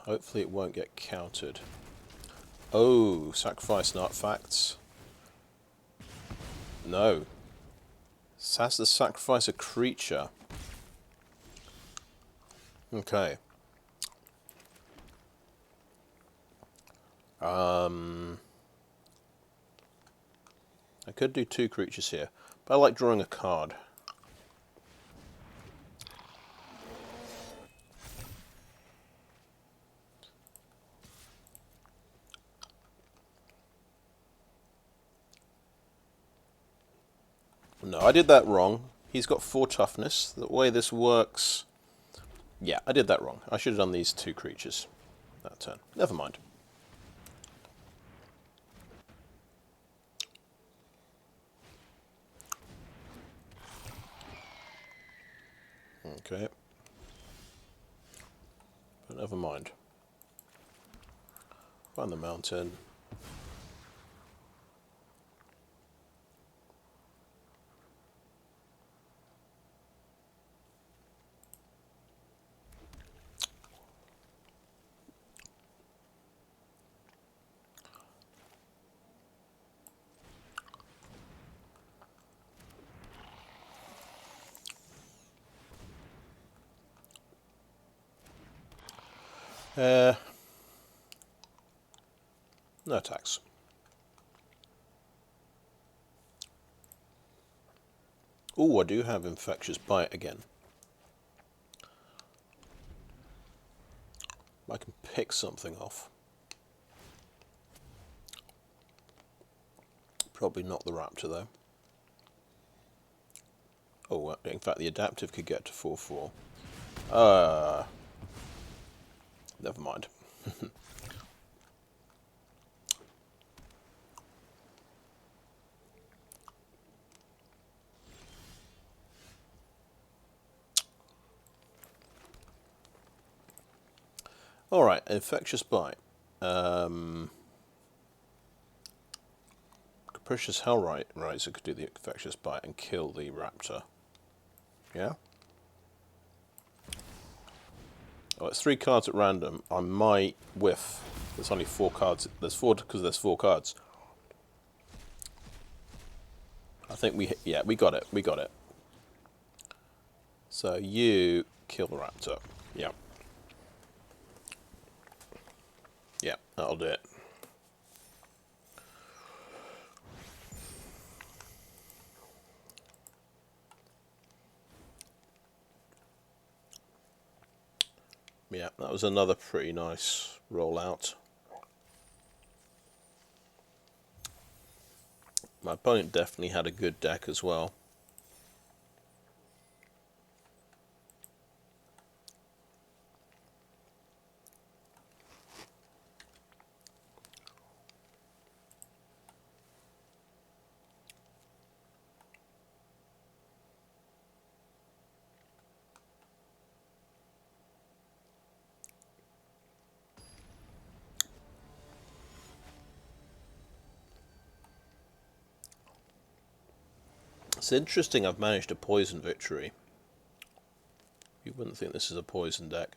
Hopefully it won't get countered. Oh, sacrifice and artifacts. No. This has to sacrifice a creature. Okay. I could do two creatures here, but I like drawing a card. No, I did that wrong. He's got 4 toughness. The way this works... Yeah, I did that wrong. I should have done these 2 creatures that turn. Never mind. Okay. But never mind. Find the mountain. No attacks. Oh, I do have Infectious Bite again. I can pick something off. Probably not the Raptor, though. Oh, in fact, the Adaptive could get to 4/4. Never mind. Alright, Infectious Bite. Capricious Hellraiser could do the Infectious Bite and kill the Raptor. Yeah? Oh, it's 3 cards at random. I might whiff. There's only 4 cards. There's 4 because there's 4 cards. I think we got it. We got it. So you kill the Raptor. Yeah. Yeah, that'll do it. Yeah, that was another pretty nice rollout. my opponent definitely had a good deck as well. It's interesting I've managed a poison victory. You wouldn't think this is a poison deck.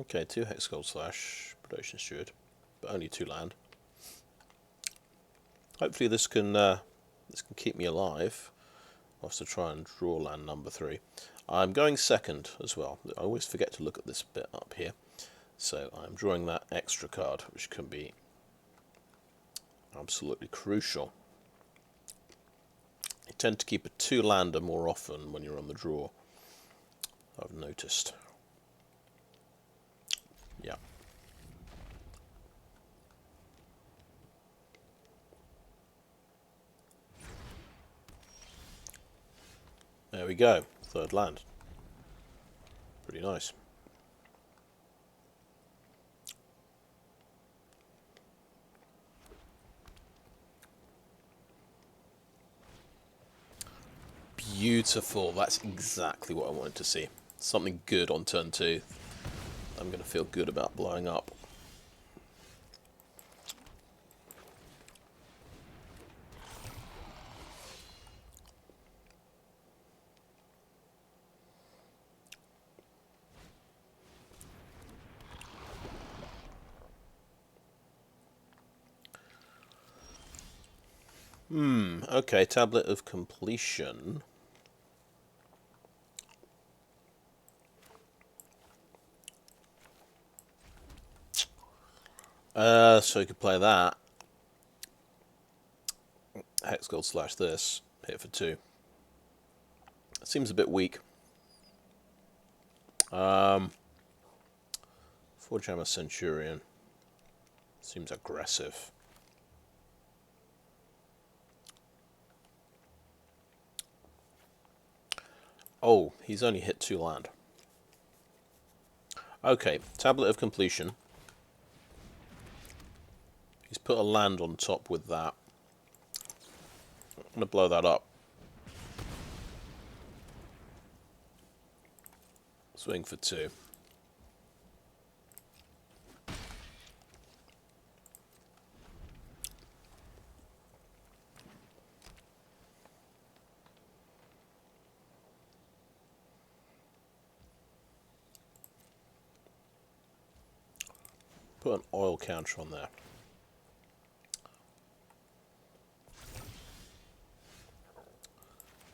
Okay, 2 hexgold slash Predation Steward, but only 2 land. Hopefully this can keep me alive whilst I try and draw land number 3. I'm going second as well. I always forget to look at this bit up here. So I'm drawing that extra card, which can be absolutely crucial. You tend to keep a 2-lander more often when you're on the draw, I've noticed. Yeah. There we go, 3rd land. Pretty nice. Beautiful, that's exactly what I wanted to see. Something good on turn 2. I'm going to feel good about blowing up. Okay, Tablet of Completion. So you could play that. Hexgold slash this. Hit for 2. It seems a bit weak. Forge Hammer Centurion. Seems aggressive. Oh, he's only hit 2 land. Okay, Tablet of Completion. He's put a land on top with that. I'm going to blow that up. Swing for 2. Put an oil counter on there.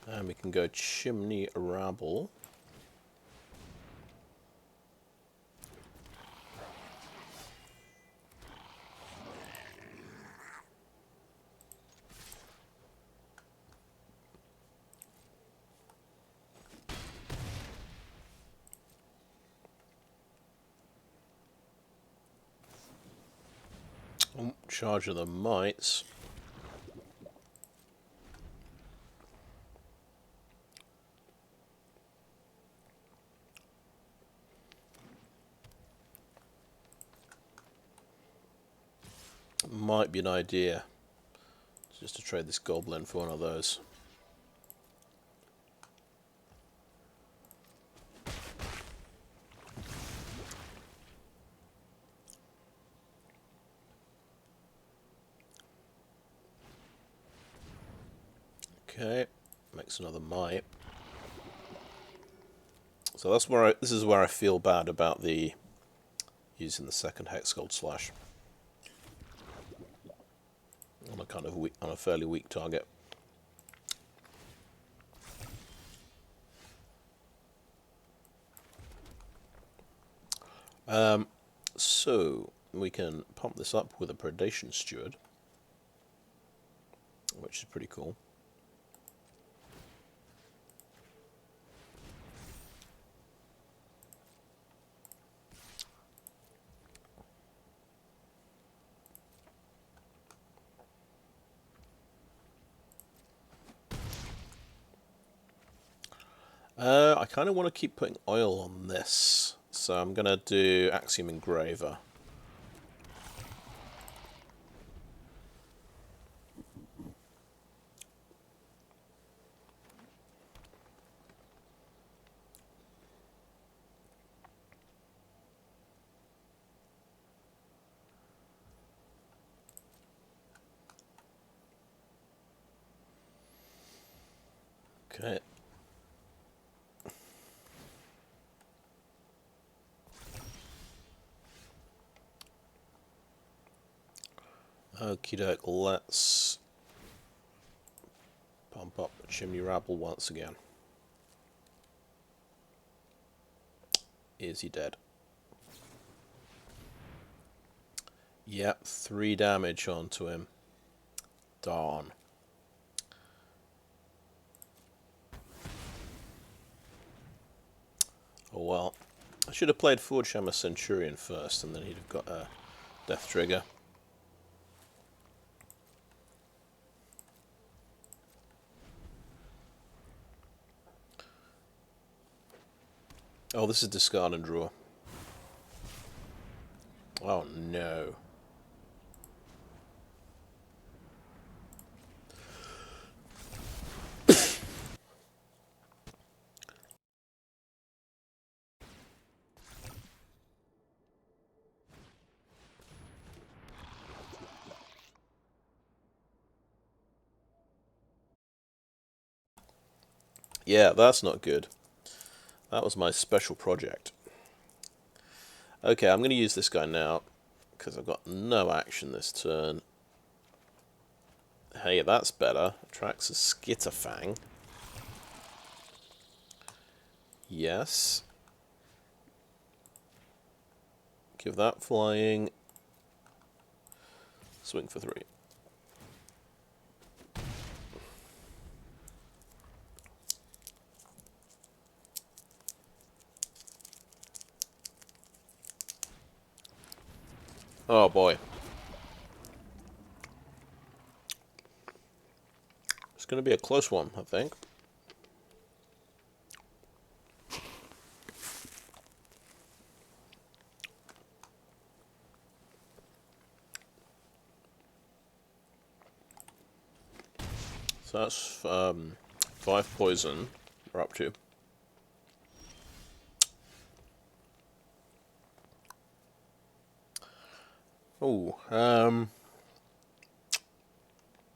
And we can go Chimney Rabble. Charge of the Mites. Might be an idea just to trade this goblin for one of those. Okay, makes another mite. So that's where this is where I feel bad about the using the second hexgold slash on a kind of on a fairly weak target. So we can pump this up with a Predation Steward, which is pretty cool. I kind of want to keep putting oil on this, so I'm going to do Axiom Engraver. Okay. Okie doke, let's pump up the chimney rabble once again. Is he dead? Yep, 3 damage onto him. Darn. Oh well. I should have played Forge Hammer Centurion first, and then he'd have got a death trigger. Oh, this is discard and draw. Oh no. Yeah, that's not good. That was my special project. Okay, I'm going to use this guy now, because I've got no action this turn. Hey, that's better. Attracts a Skitterfang. Yes. Give that flying. Swing for 3. Oh boy. It's going to be a close one, I think. So that's 5 poison we're up to. Oh,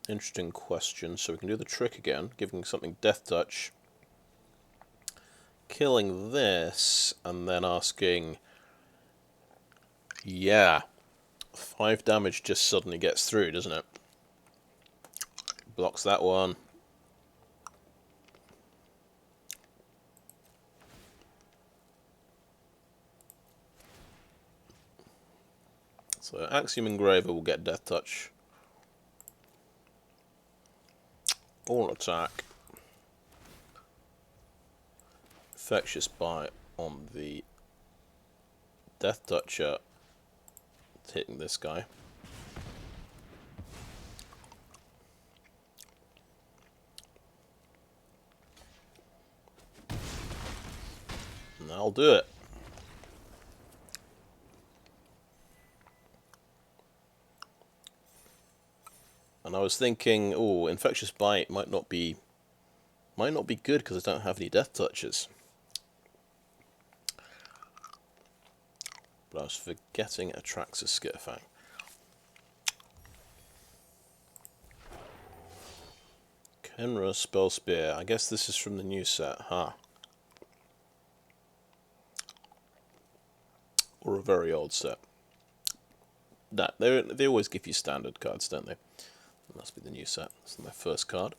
interesting question. So we can do the trick again, giving something death touch, killing this, and then asking, yeah, 5 damage just suddenly gets through, doesn't it? Blocks that one. So Axiom Engraver will get death touch. All attack. Infectious Bite on the Death Toucher, hitting this guy. And that'll do it. And I was thinking, oh, Infectious Bite might not be good because I don't have any Death Touches. But I was forgetting attracts a Skitterfang. Kenra Spell Spear. I guess this is from the new set, huh? Or a very old set. That they always give you standard cards, don't they? That must be the new set. That's my first card.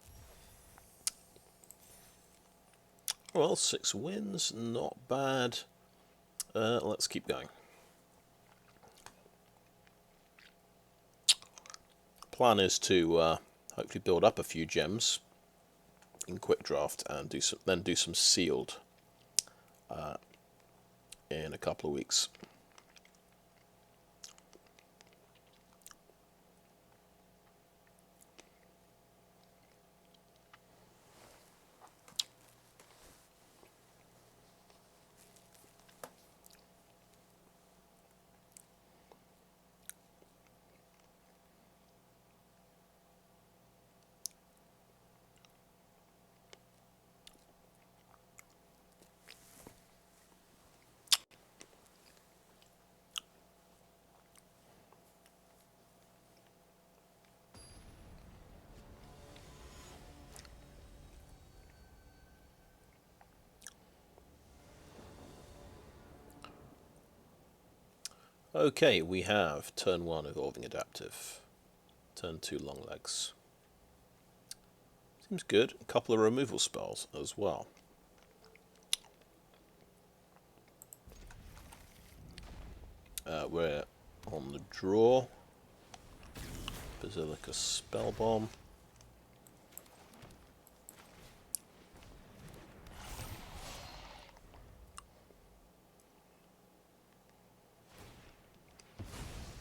Well, 6 wins, not bad. Let's keep going. Plan is to hopefully build up a few gems in quick draft and then do some sealed in a couple of weeks. Okay, we have turn 1 evolving adaptive, turn 2 long legs. Seems good. A couple of removal spells as well. We're on the draw. Basilica Spellbomb.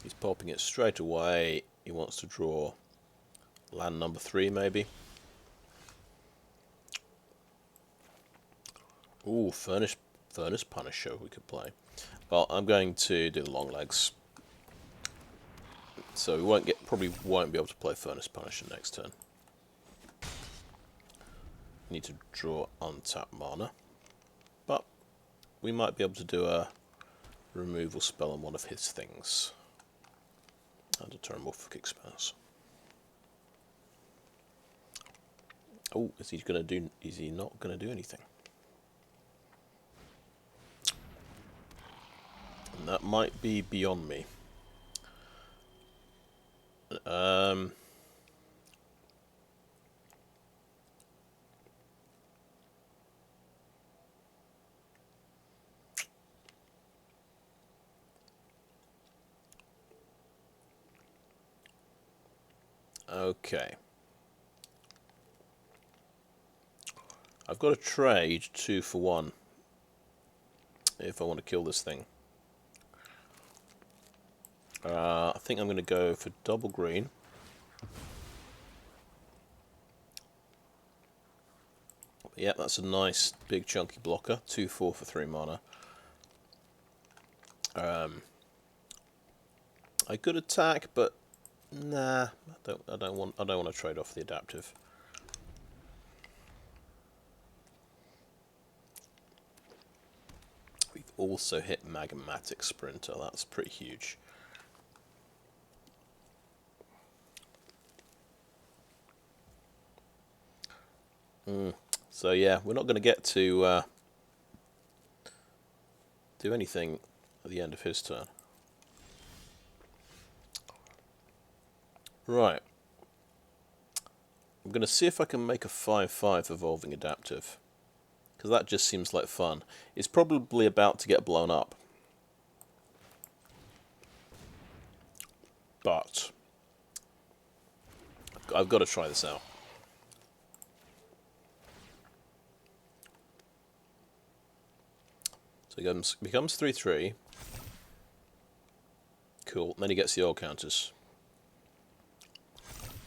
He's popping it straight away. He wants to draw land number 3, maybe. Ooh, Furnace Punisher we could play. Well, I'm going to do the long legs. So we probably won't be able to play Furnace Punisher next turn. Need to draw untap mana. But we might be able to do a removal spell on one of his things. And a Terramorphic Expanse. Oh, is he not gonna do anything? And that might be beyond me. Okay. I've got to trade 2 for 1 if I want to kill this thing. I think I'm going to go for double green. Yeah, that's a nice big chunky blocker. 2/4 for 3 mana. I could attack, but nah, I don't want to trade off the adaptive. We've also hit Magmatic Sprinter. That's pretty huge. So yeah, we're not going to get to do anything at the end of his turn. Right. I'm going to see if I can make a 5/5 evolving adaptive. Because that just seems like fun. It's probably about to get blown up. But I've got to try this out. So he becomes 3/3. Cool. And then he gets the old counters.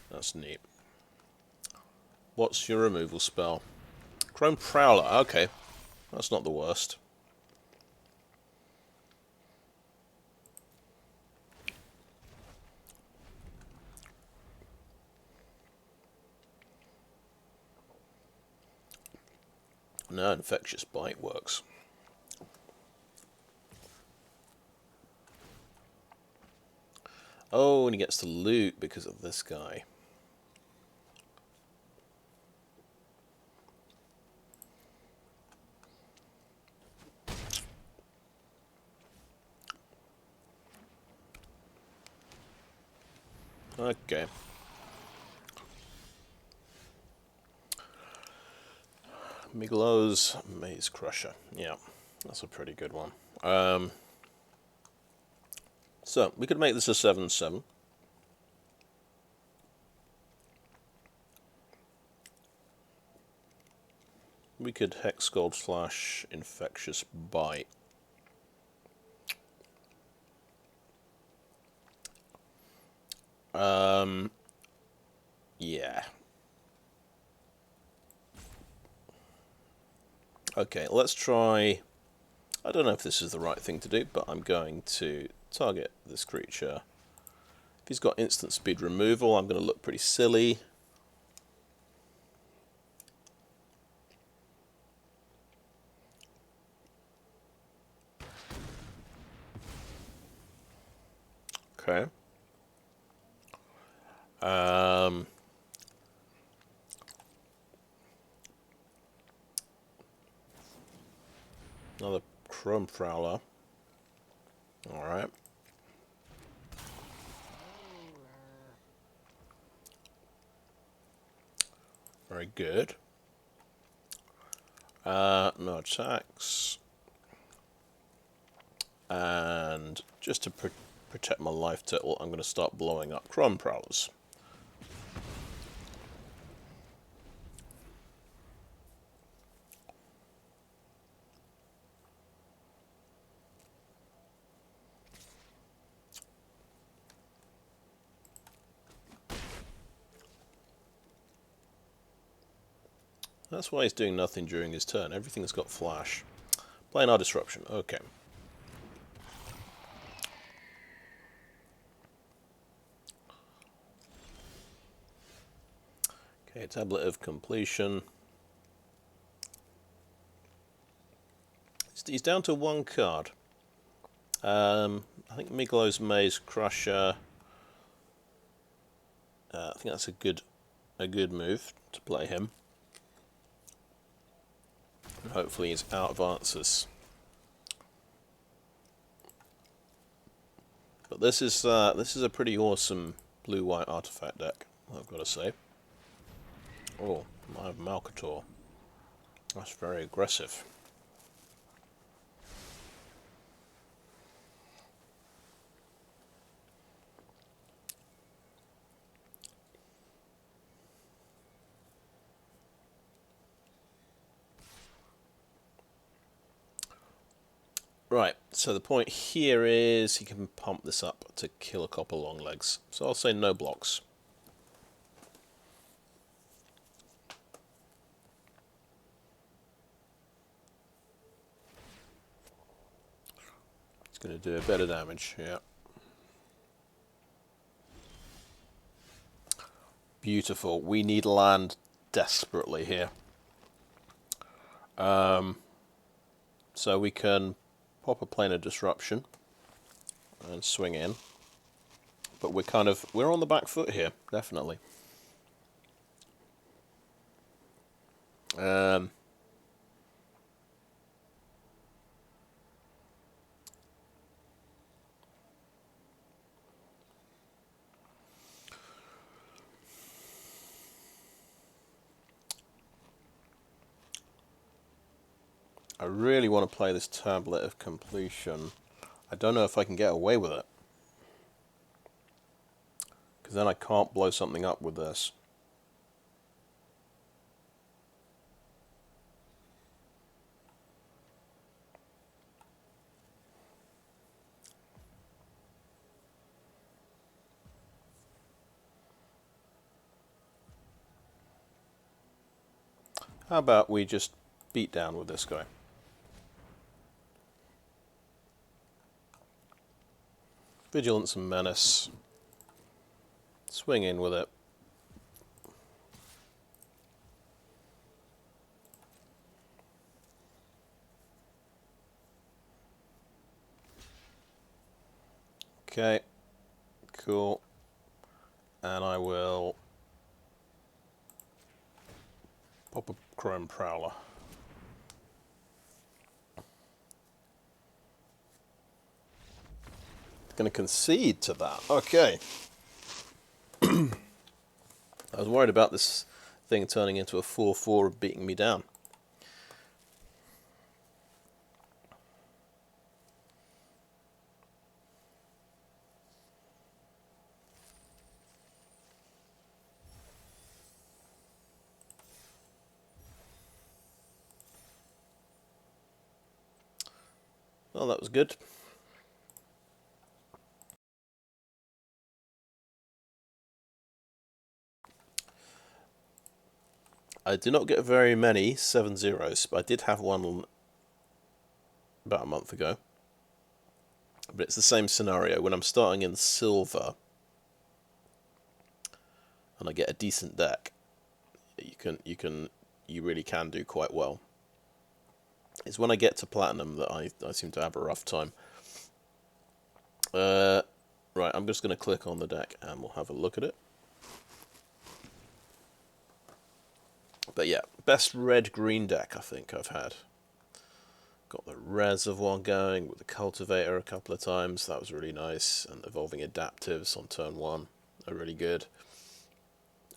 That's neat. What's your removal spell? Chrome Prowler. Okay. That's not the worst. No, Infectious Bite works. Oh, and he gets to loot because of this guy. Okay. Miglow's Maze Crusher. Yeah, that's a pretty good one. So, we could make this a 7/7. We could hexgold slash Infectious Bite. Yeah. Okay, let's try... I don't know if this is the right thing to do, but I'm going to target this creature. If he's got instant speed removal, I'm going to look pretty silly. Okay. Another Chrome Prowler. Alright. good. No attacks. And just to protect my life total, I'm going to start blowing up Chrome Prowlers. That's why he's doing nothing during his turn. Everything's got flash. Planar Disruption. Okay. Okay, Tablet of Completion. He's down to one card. I think Miglo's Maze Crusher. I think that's a good move to play him. And hopefully he's out of answers. But this is a pretty awesome blue-white artifact deck, I've got to say. Oh, I have Malcator. That's very aggressive. Right, so the point here is he can pump this up to kill a couple long legs. So I'll say no blocks. It's going to do a bit of damage, yeah. Beautiful. We need land desperately here. So we can pop a Planar Disruption and swing in. But we're on the back foot here, definitely. I really want to play this Tablet of Completion. I don't know if I can get away with it. Because then I can't blow something up with this. How about we just beat down with this guy? Vigilance and Menace. Swing in with it. Okay, cool. And I will pop a Chrome Prowler. Going to concede to that. Okay. I was worried about this thing turning into a 4/4 and beating me down. Well, that was good. I did not get very many 7/0s, but I did have one about a month ago. But it's the same scenario. When I'm starting in silver and I get a decent deck, you really can do quite well. It's when I get to platinum that I seem to have a rough time. Right, I'm just going to click on the deck and we'll have a look at it. But yeah, best red-green deck I think I've had. Got the Reservoir going with the Cultivator a couple of times. That was really nice. And Evolving Adaptives on turn 1 are really good.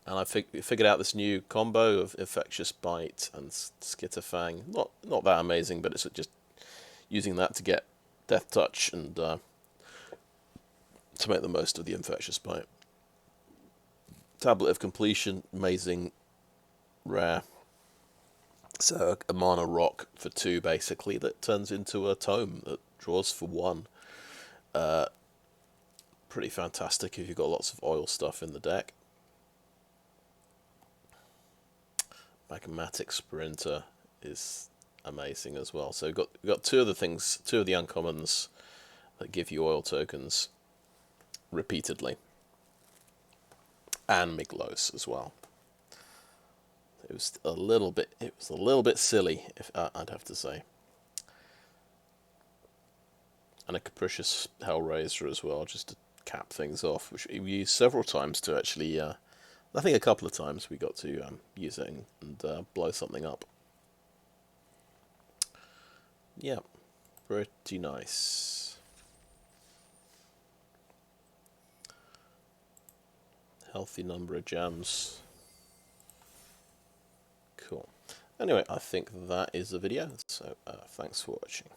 And I figured out this new combo of Infectious Bite and Skitterfang. Not that amazing, but it's just using that to get Death Touch and to make the most of the Infectious Bite. Tablet of Completion, amazing, rare. So a mana rock for 2 basically that turns into a tome that draws for 1. Pretty fantastic if you've got lots of oil stuff in the deck. Magmatic Sprinter is amazing as well. So we've got 2 of the things, 2 of the uncommons that give you oil tokens repeatedly, and Miglos as well. It was a little bit silly, if I'd have to say. And a Capricious Hellraiser as well, just to cap things off, which we used several times to actually. I think a couple of times we got to use it and blow something up. Yeah, pretty nice. Healthy number of gems. Cool. Anyway, I think that is the video, so thanks for watching.